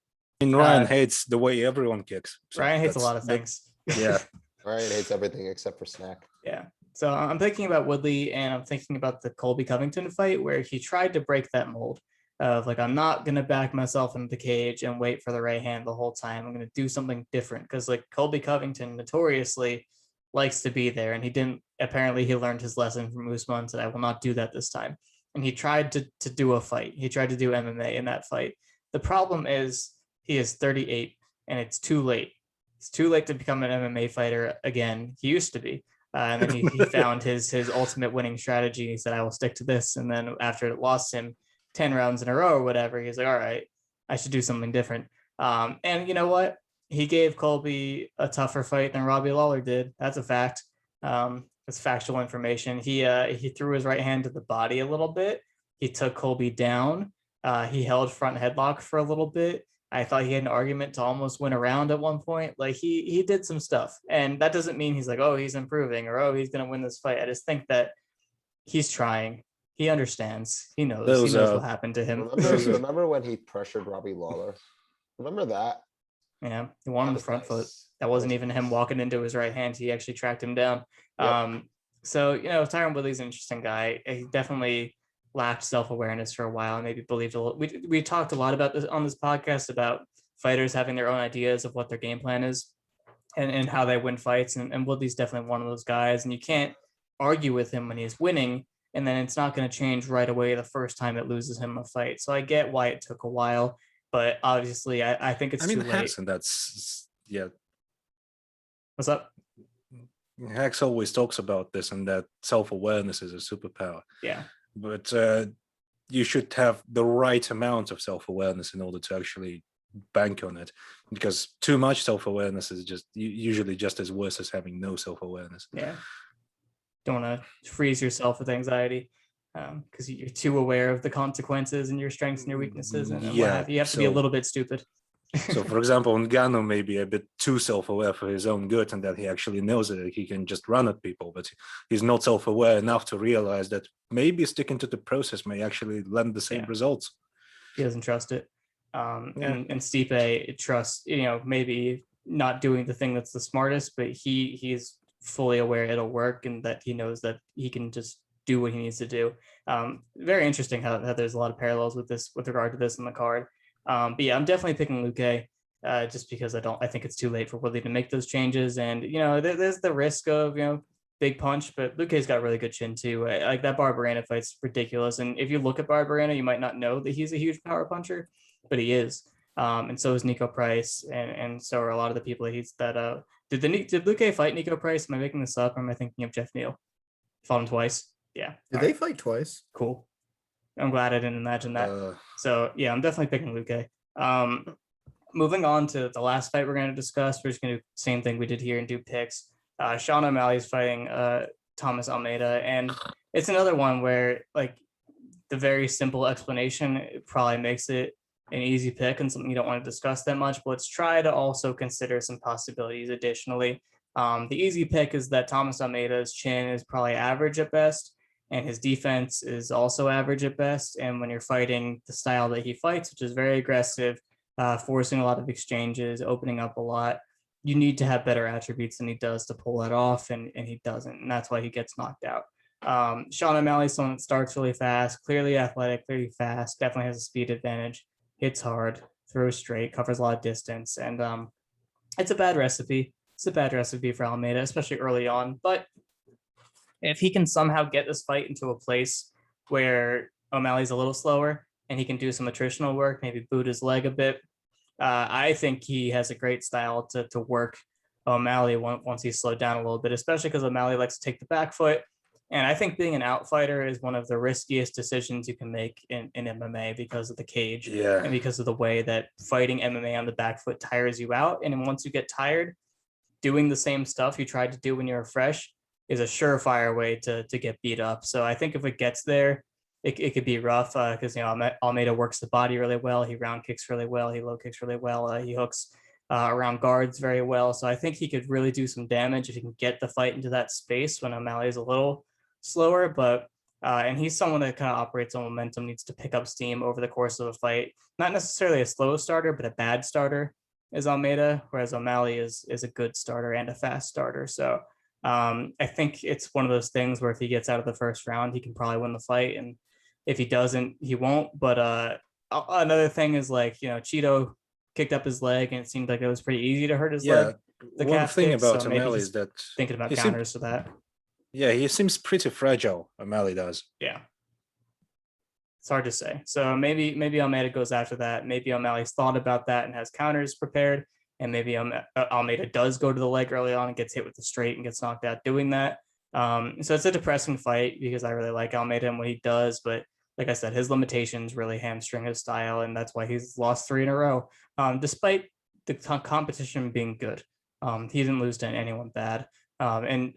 Ryan hates the way everyone kicks. So Ryan hates a that's- lot of things. Yeah. Ryan hates everything except for snack. Yeah. So I'm thinking about Woodley, and I'm thinking about the Colby Covington fight where he tried to break that mold of like, I'm not going to back myself into the cage and wait for the right hand the whole time. I'm going to do something different, because like Colby Covington notoriously likes to be there, and he didn't. Apparently he learned his lesson from Usman and said, I will not do that this time. And he tried to do a fight. He tried to do MMA in that fight. The problem is he is 38 and it's too late. It's too late to become an MMA fighter again. He used to be. And then he found his ultimate winning strategy. He said, I will stick to this. And then after it lost him 10 rounds in a row or whatever, he's like, all right, I should do something different. And you know what? He gave Colby a tougher fight than Robbie Lawler did. That's a fact. It's factual information. He threw his right hand to the body a little bit. He took Colby down. He held front headlock for a little bit. I thought he had an argument to almost win a round at one point. Like he did some stuff, and that doesn't mean he's like, oh, he's improving or oh, he's gonna win this fight. I just think that he's trying. He understands. He knows what happened to him. Remember when he pressured Robbie Lawler? Remember that? Yeah, he won on the front foot. That wasn't even him walking into his right hand. He actually tracked him down. Yep. So Tyron Woodley's an interesting guy. He definitely lacked self-awareness for a while and maybe believed a little. We talked a lot about this on this podcast about fighters having their own ideas of what their game plan is and how they win fights. And Woodley's definitely one of those guys. And you can't argue with him when he's winning, and then it's not going to change right away the first time it loses him a fight. So I get why it took a while, but obviously I think it's too late. And that's What's up? Hex always talks about this, and that self-awareness is a superpower. Yeah. But you should have the right amount of self-awareness in order to actually bank on it, because too much self-awareness is just usually just as worse as having no self-awareness. Yeah. Don't want to freeze yourself with anxiety because you're too aware of the consequences and your strengths and your weaknesses and what have you. You have to be a little bit stupid. So, for example, Ngannou may be a bit too self-aware for his own good, and that he actually knows that he can just run at people, but he's not self-aware enough to realize that maybe sticking to the process may actually lend the same results. He doesn't trust it. And Stipe trusts, maybe not doing the thing that's the smartest, but he's fully aware it'll work and that he knows that he can just do what he needs to do. Very interesting how there's a lot of parallels with regard to this in the card. But yeah, I'm definitely picking Lucay just because I think it's too late for Woodley to make those changes. And, there's the risk of, big punch, but Lucay's got really good chin too. Like that Barberena fight's ridiculous. And if you look at Barberena, you might not know that he's a huge power puncher, but he is. And so is Nico Price. And so are a lot of the people did Lucay fight Nico Price? Am I making this up? Or am I thinking of Jeff Neal? Fought him twice. Yeah. Did they fight twice? Cool. I'm glad I didn't imagine that. So yeah, I'm definitely picking Lucay. Moving on to the last fight we're going to discuss, we're just going to do the same thing we did here and do picks. Sean O'Malley's fighting Thomas Almeida, and it's another one where like the very simple explanation probably makes it an easy pick and something you don't want to discuss that much, but let's try to also consider some possibilities additionally. The easy pick is that Thomas Almeida's chin is probably average at best, and his defense is also average at best. And when you're fighting the style that he fights, which is very aggressive, forcing a lot of exchanges, opening up a lot, you need to have better attributes than he does to pull that off, and he doesn't, and that's why he gets knocked out. Sean O'Malley's someone that starts really fast, clearly athletic, clearly fast, definitely has a speed advantage, hits hard, throws straight, covers a lot of distance, and it's a bad recipe. It's a bad recipe for Almeida, especially early on. But if he can somehow get this fight into a place where O'Malley's a little slower and he can do some attritional work, maybe boot his leg a bit, I think he has a great style to work O'Malley once he's slowed down a little bit, especially because O'Malley likes to take the back foot. And I think being an outfighter is one of the riskiest decisions you can make in MMA because of the cage and because of the way that fighting MMA on the back foot tires you out. And then once you get tired, doing the same stuff you tried to do when you were fresh is a surefire way to get beat up. So I think if it gets there, it could be rough because Almeida works the body really well. He round kicks really well. He low kicks really well. He hooks around guards very well. So I think he could really do some damage if he can get the fight into that space when O'Malley is a little slower. But and he's someone that kind of operates on momentum, needs to pick up steam over the course of a fight. Not necessarily a slow starter, but a bad starter is Almeida, whereas O'Malley is a good starter and a fast starter. So I think it's one of those things where if he gets out of the first round, he can probably win the fight. And if he doesn't, he won't. But another thing is Cheeto kicked up his leg and it seemed like it was pretty easy to hurt his leg. The one thing about O'Malley is that thinking about counters to that. Yeah, he seems pretty fragile. O'Malley does. Yeah. It's hard to say. So maybe Almeida goes after that. Maybe O'Malley's thought about that and has counters prepared. And maybe Almeida does go to the leg early on and gets hit with the straight and gets knocked out doing that. So it's a depressing fight because I really like Almeida and what he does. But like I said, his limitations really hamstring his style. And that's why he's lost 3 in a row, despite the competition being good. He didn't lose to anyone bad. And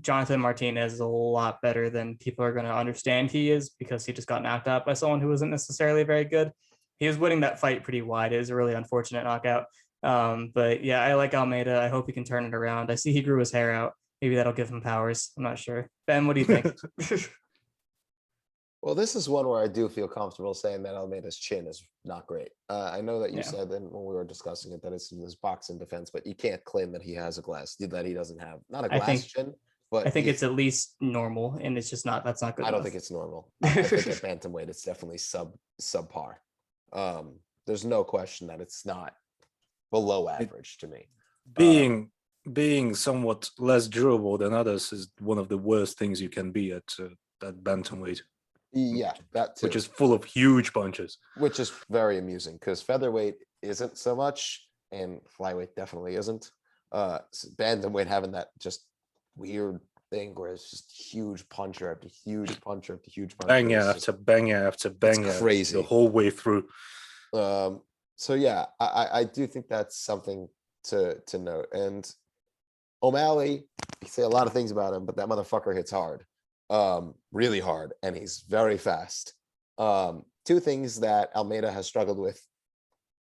Jonathan Martinez is a lot better than people are going to understand he is because he just got knocked out by someone who wasn't necessarily very good. He was winning that fight pretty wide. It was a really unfortunate knockout. But yeah, I like Almeida. I hope he can turn it around. I see he grew his hair out. Maybe that'll give him powers. I'm not sure. Ben, what do you think? Well, this is one where I do feel comfortable saying that Almeida's chin is not great. I know that you said that when we were discussing it that it's in this boxing defense, but you can't claim that he has that he doesn't have not a glass chin. But I think it's at least normal, and it's just not. That's not good. I don't think it's normal. I think at bantamweight it's definitely subpar. There's no question that it's not below average to me. Being somewhat less durable than others is one of the worst things you can be at bantamweight. Yeah, that too. Which is full of huge punches. Which is very amusing because featherweight isn't so much, and flyweight definitely isn't. Bantamweight having that just weird thing where it's just huge puncher after huge puncher after huge puncher. Banger It's after banger after banger. crazy. The whole way through. So yeah, I do think that's something to note. And O'Malley, you say a lot of things about him, but that motherfucker hits hard, really hard, and he's very fast. Two things that Almeida has struggled with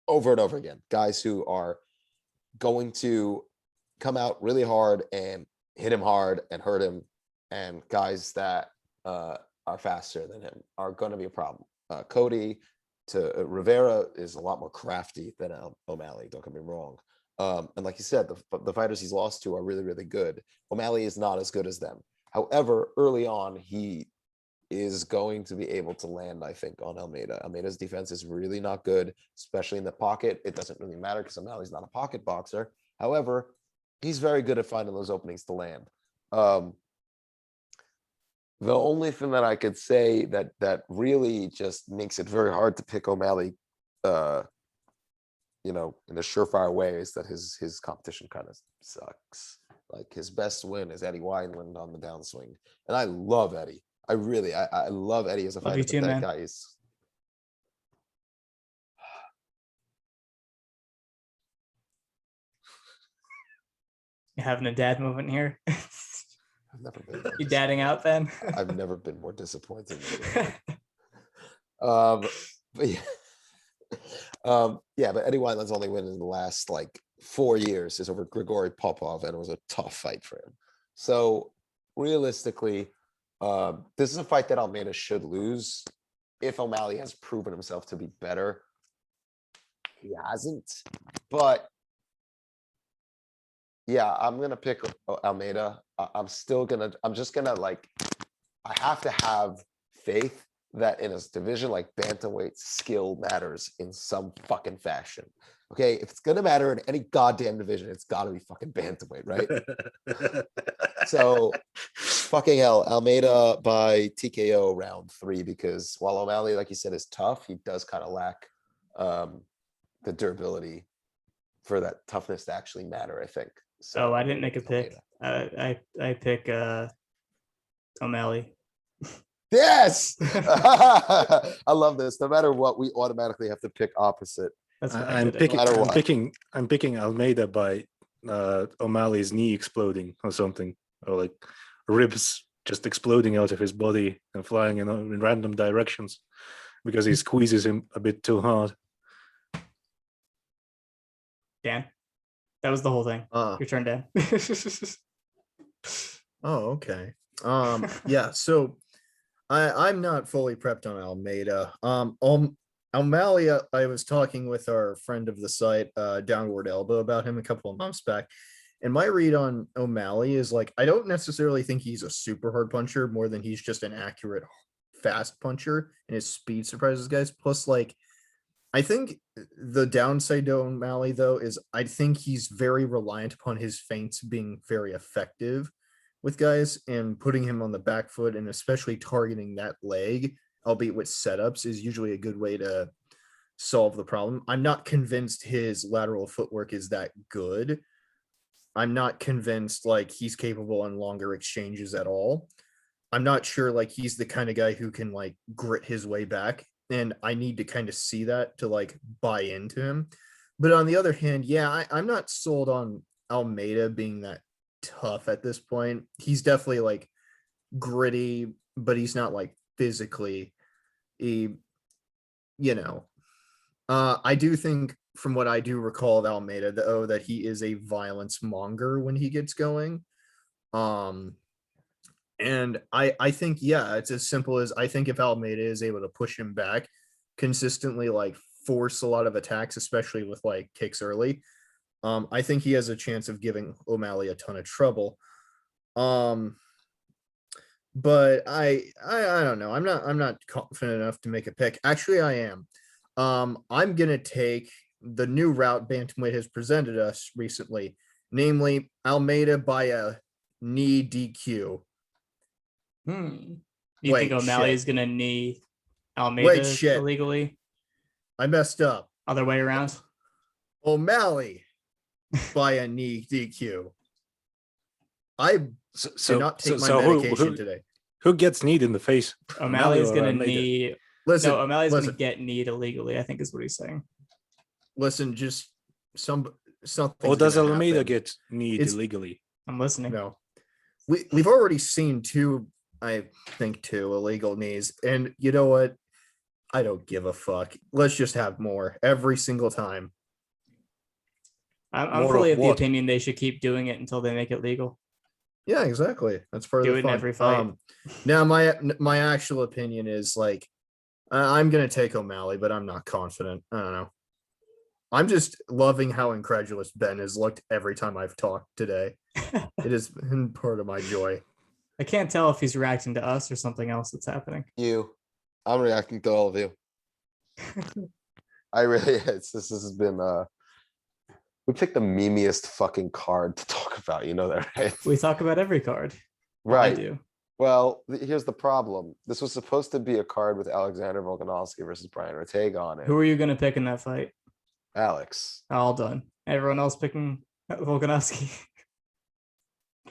over and over again: guys who are going to come out really hard and hit him hard and hurt him, and guys that are faster than him are going to be a problem. Cody to Rivera is a lot more crafty than O'Malley, don't get me wrong. And like you said, the fighters he's lost to are really, really good. O'Malley is not as good as them. However, early on, he is going to be able to land, I think, on Almeida. Almeida's defense is really not good, especially in the pocket. It doesn't really matter because O'Malley's not a pocket boxer. However, he's very good at finding those openings to land. The only thing that I could say that really just makes it very hard to pick O'Malley, in a surefire way, is that his competition kind of sucks. Like, his best win is Eddie Wineland on the downswing, and I love Eddie. I love Eddie as a fighter. Love you too, man. Guy is. You having a dad moment here? I've never been more You dadding out then? I've never been more disappointed. But yeah. But Eddie Wineland's only win in the last 4 years is over Grigory Popov, and it was a tough fight for him. So realistically, this is a fight that Almeida should lose. If O'Malley has proven himself to be better, he hasn't. But yeah, I'm gonna pick Almeida. I'm just gonna I have to have faith that in his division, bantamweight, skill matters in some fucking fashion. Okay, if it's gonna matter in any goddamn division, it's gotta be fucking bantamweight, right? So, fucking hell, Almeida by TKO round 3, because while O'Malley, like you said, is tough, he does kind of lack the durability for that toughness to actually matter, I think. So I didn't make a pick. I pick O'Malley. Yes. I love this. No matter what, we automatically have to pick opposite. That's what I'm picking Almeida by O'Malley's knee exploding or something, or ribs just exploding out of his body and flying in random directions because he squeezes him a bit too hard. Dan, that was the whole thing. Your turn, Dan. Oh, okay. Yeah, so I'm not fully prepped on Almeida. O'Malley, I was talking with our friend of the site, Downward Elbow, about him a couple of months back. And my read on O'Malley is I don't necessarily think he's a super hard puncher, more than he's just an accurate, fast puncher, and his speed surprises guys. Plus, I think the downside to O'Malley, though, is I think he's very reliant upon his feints being very effective with guys, and putting him on the back foot and especially targeting that leg, albeit with setups, is usually a good way to solve the problem. I'm not convinced his lateral footwork is that good. I'm not convinced he's capable on longer exchanges at all. I'm not sure he's the kind of guy who can grit his way back. And I need to kind of see that to buy into him. But on the other hand, yeah, I'm not sold on Almeida being that tough at this point. He's definitely gritty, but he's not physically, I do think, from what I do recall of Almeida, that he is a violence monger when he gets going. And I think, yeah, it's as simple as, I think if Almeida is able to push him back consistently, force a lot of attacks, especially with kicks early, I think he has a chance of giving O'Malley a ton of trouble. But I don't know. I'm not confident enough to make a pick. Actually, I am. I'm gonna take the new route bantamweight has presented us recently, namely Almeida by a knee DQ. You think O'Malley is gonna knee Almeida illegally? I messed up. Other way around. O'Malley by a knee DQ. I Did not take my medication today. Who gets kneed in the face? O'Malley's or gonna Almeida? knee. Listen, No, O'Malley's gonna listen, get kneed illegally, I think is what he's saying. listen. Just something. Or does gonna Almeida happen. get kneed It's- illegally? I'm listening. No, we've already seen two illegal knees, and you know what? I don't give a fuck. Let's just have more every single time. I'm More fully of of the what? opinion they should keep doing it until they make it legal. Yeah, exactly. That's part Do of the it in fun. every fight. Now my actual opinion is like I'm gonna take O'Malley, but I'm not confident. I don't know. I'm just loving how incredulous Ben has looked every time I've talked today. It has been part of my joy. I can't tell if he's reacting to us or something else that's happening. I'm reacting to all of you. I really, this has been, we picked the memeiest fucking card to talk about, you know that, right? We talk about every card. I Right. do. Well, here's the problem. This was supposed to be a card with Alexander Volkanovski versus Brian Ortega on it. Who are you going to pick in that fight? Alex. All done. Everyone else picking Volkanovski.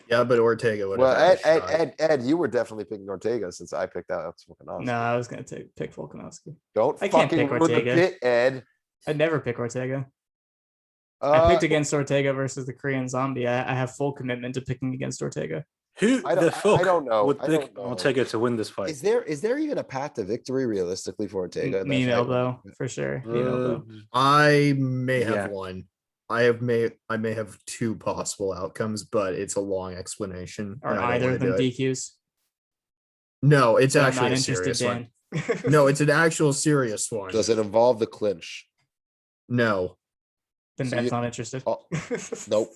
Yeah, but Ortega would Well, have had a shot. Ed, you were definitely picking Ortega since I picked Alex Volkanovski. No, I was going to pick Volkanovski. Don't I can't fucking pick ruin the Ortega. bit, Ed. I'd never pick Ortega. I Uh, picked against Ortega versus the Korean Zombie. I have full commitment to picking against Ortega. Who I the don't- fuck I don't know. would I don't pick know. Ortega to win this fight? Is there even a path to victory realistically for Ortega? in that Knee and fight? elbow, for sure. Knee and elbow. I may have Yeah. one. I may have two possible outcomes, but it's a long explanation. Are and I don't either wanna of them do it. DQs? No, it's But I'm actually not a interested, serious one. Dan. No, it's an actual serious one. Does it involve the clinch? No. Then So Ben's you- not interested. Oh, nope.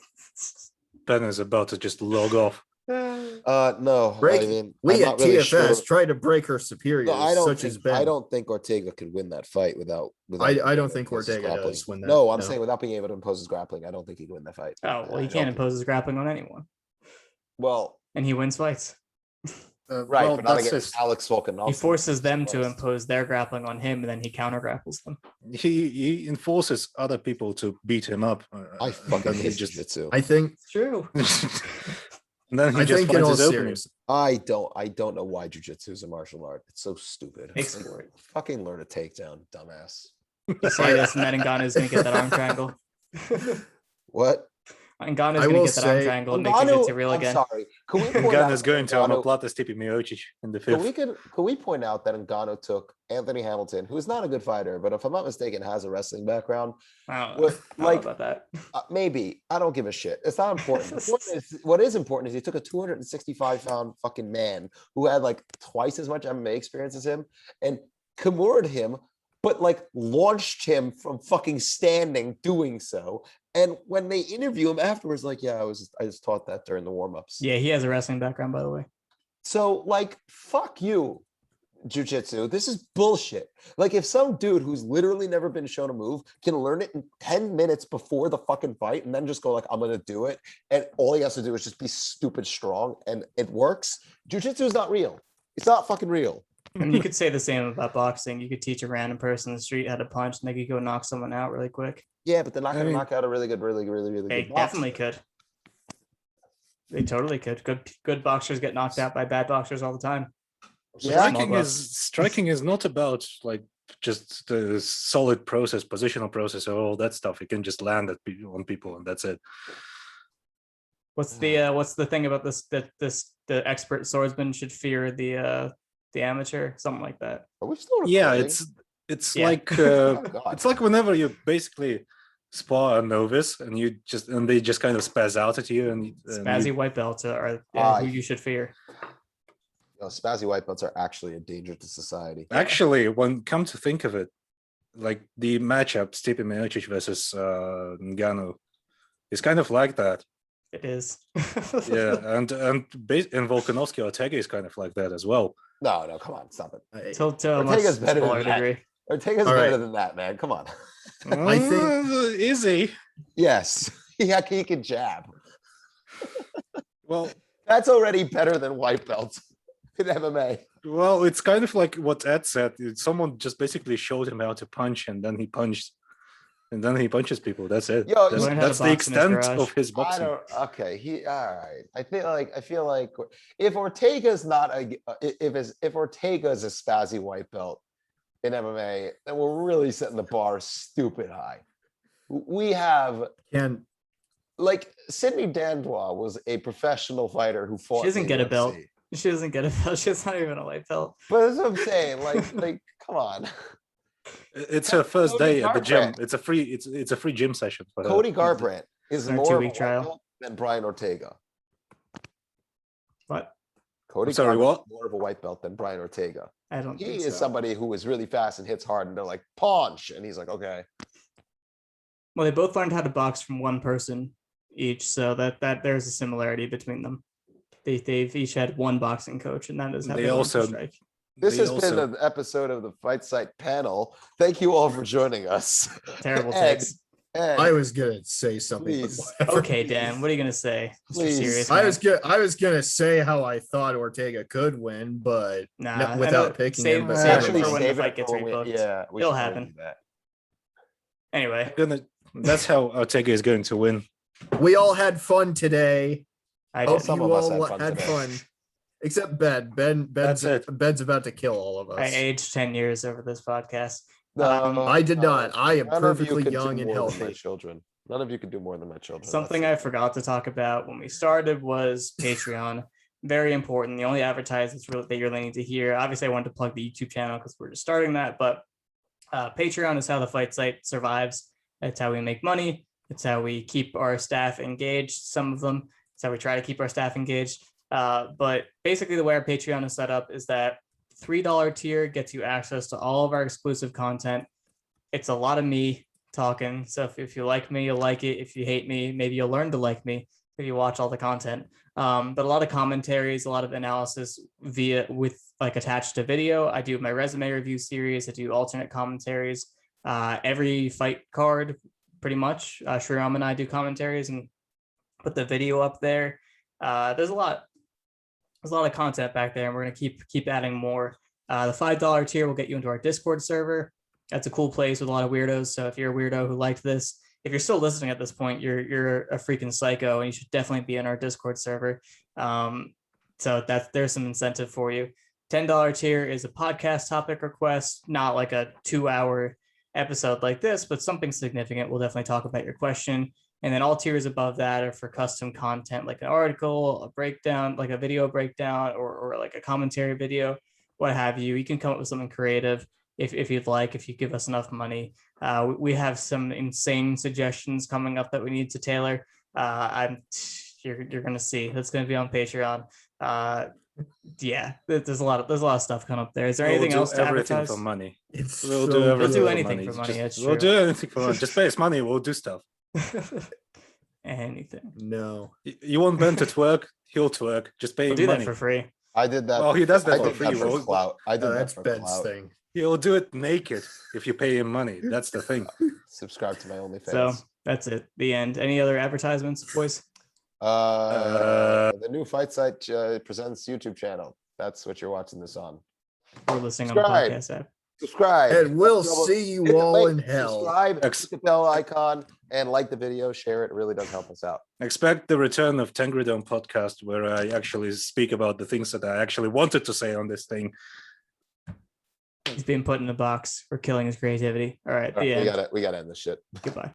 Ben is about to just log off. No. Break. I mean, We I'm at not really TFS sure. try to break her superiors, No, I don't such think. as Ben. I don't think Ortega could win that fight without. I being don't able to think impose his Ortega grappling. does win that, No, I'm no. saying without being able to impose his grappling, I don't think he can win that fight. Oh, well, I he don't can't think- impose his grappling on anyone. Well, And he wins fights. right, well, but not that's against his- Alex Volkanovski. He forces them to Christ. impose their grappling on him, and then he counter grapples them. He enforces other people to beat him up. I and fucking then he hate just jiu-jitsu. I think It's true. and then he I just think in finds all his opening. seriousness. I don't know why jiu-jitsu is a martial art. It's so stupid. Big sport. Fucking learn a takedown, dumbass. You say this, and then Ngannou's going to get that arm triangle. What? Ngannou's I going to will get that arm say- triangle and make jiu-jitsu real I'm again. sorry. Can we point Ngannou out is going to Ngannou- omoplata Stipe Miocic in the Can fifth. we point out that Ngannou took Anthony Hamilton, who is not a good fighter, but if I'm not mistaken, has a wrestling background. I don't What- know. I don't know like- about that. Maybe I don't give a shit. It's not important. The point is, what is important is he took a 265-pound fucking man who had like twice as much MMA experience as him and Kimura'd him, but like launched him from fucking standing doing so. And when they interview him afterwards, like, yeah, I just taught that during the warm-ups. Yeah, he has a wrestling background, by the way. So like, fuck you, jiu-jitsu. This is bullshit. Like if some dude who's literally never been shown a move can learn it in 10 minutes before the fucking fight and then just go like, I'm going to do it. And all he has to do is just be stupid strong and it works. Jiu-jitsu is not real. It's not fucking real. I mean, you could say the same about boxing. You could teach a random person in the street how to punch, and they could go knock someone out really quick. Yeah, but they're not going to mean- knock out a really good They boxer. definitely could. They totally could. Good boxers get knocked out by bad boxers all the time. Yeah. Striking is not about like just the solid process, positional process, or all that stuff. You can just land on people, and that's it. What's the thing about this that the expert swordsman should fear the amateur, something like that. Are we still Yeah, recording? it's Yeah. like Oh, God. it's like whenever you basically spar a novice and they just kind of spaz out at you and Spazzy white belts are Ah, who you should fear. You know, spazzy white belts are actually a danger to society. actually, when come to think of it, like the matchup Stipe Miocic versus Ngannou is kind of like that. It is. Yeah, and Volkanovski Ortega is kind of like that as well. No, come on, stop it. To a much Ortega's better than smaller that. degree. Ortega's All better right. than that, man. Come on. I think- Is he? Yes, he can jab. Well, That's already better than white belts in MMA. well, it's kind of like what Ed said. Someone just basically showed him how to punch, and then he punched. and then he punches people. That's it. Yo, that's learn how to that's the box in his extent garage. of his I boxing. don't. Okay, all right. I feel like if Ortega's not a if Ortega's a spazzy white belt in MMA, then we're really setting the bar stupid high. We have Can like Sydney Dandois was a professional fighter who fought. She doesn't in get a UFC. belt. She doesn't get a belt. She's not even a white belt. But that's what I'm saying. Like, come on. It's her first Cody day at the gym. Garbrandt. It's a free gym session for her. Cody Garbrandt is Our more of a 2-week white trial. belt than Brian Ortega. What? Cody Sorry, Garbrandt's what? more of a white belt than Brian Ortega. I don't He think is so. somebody who is really fast and hits hard, and they're like punch, and he's like, okay. Well, they both learned how to box from one person each, so that there's a similarity between them. They've each had one boxing coach, and that is how They they learned also- to strike. This They has been also- an episode of the Fight Site panel. Thank you all for joining us. Terrible Ed, takes. Ed, I was gonna say something. but Please. whatever. Okay, Dan, what are you gonna say? Mr. Please. Serious I man? was gonna say how I thought Ortega could win, but Nah, no- I without know- picking save- him. But save never it actually for mind. when the save fight it gets for when rebooked. yeah, we It'll should probably happen. do that. Anyway, That's how Ortega is going to win. We all had fun today. I Oh, did. some You of us all had fun today. except Ben. Ben's That's it. Ben's about to kill all of I us. aged 10 years over this podcast. No, I did not. I am none of you perfectly could do young and more than my healthy. children. None of you could do more than my children. Something I That's it. forgot to talk about when we started was Patreon. Very important. The only advertisements that you're really need to hear. Obviously, I wanted to plug the YouTube channel because we're just starting that, but Patreon is how the fight site survives. It's how we make money. It's how we keep our staff engaged. Some of them. It's how we try to keep our staff engaged. But basically, the way our Patreon is set up is that $3 tier gets you access to all of our exclusive content. It's a lot of me talking. So if you like me, you'll like it. If you hate me, maybe you'll learn to like me if you watch all the content. But a lot of commentaries, a lot of analysis with like attached to video. I do my resume review series. I do alternate commentaries. Every fight card, pretty much. Shriram and I do commentaries and put the video up there. There's a lot of content back there, and we're gonna keep adding more. The $5 tier will get you into our Discord server. That's a cool place with a lot of weirdos. So if you're a weirdo who liked this, if you're still listening at this point, you're a freaking psycho, and you should definitely be in our Discord server. So there's some incentive for you. $10 tier is a podcast topic request, not like a 2-hour episode like this, but something significant. We'll definitely talk about your question. And then all tiers above that are for custom content, like an article, a breakdown, like a video breakdown, or like a commentary video, what have you. You can come up with something creative if you'd like, if you give us enough money. We have some insane suggestions coming up that we need to tailor. You're gonna see. That's gonna be on Patreon. Yeah, there's a lot of stuff coming up there. Is there We'll anything do else to everything advertise? for money. It's We'll so do everything. We'll do for anything money. for money, Just- that's we'll true. do anything for money. Just pay us money. We'll do stuff. Anything. No. You want Ben to twerk? He'll twerk. Just pay We'll him do that money. for free. I did that. Well, he does that I for did that free, Will. clout. I did No, that that's for Ben's clout. thing. He'll do it naked if you pay him money. That's the thing. Subscribe to my OnlyFans. So that's it. The end. Any other advertisements, boys? The new Fight Site presents YouTube channel. That's what you're watching this on. We're listening on the Subscribe. podcast app. Subscribe. And we'll Double- see you hit the all link, in hell. Subscribe, Ex- hit the bell icon, and like the video. Share it. It really does help us out. Expect the return of Tengridome podcast, where I actually speak about the things that I actually wanted to say on this thing. He's being put in a box for killing his creativity. All right, All right, the end. we gotta end this shit. Goodbye.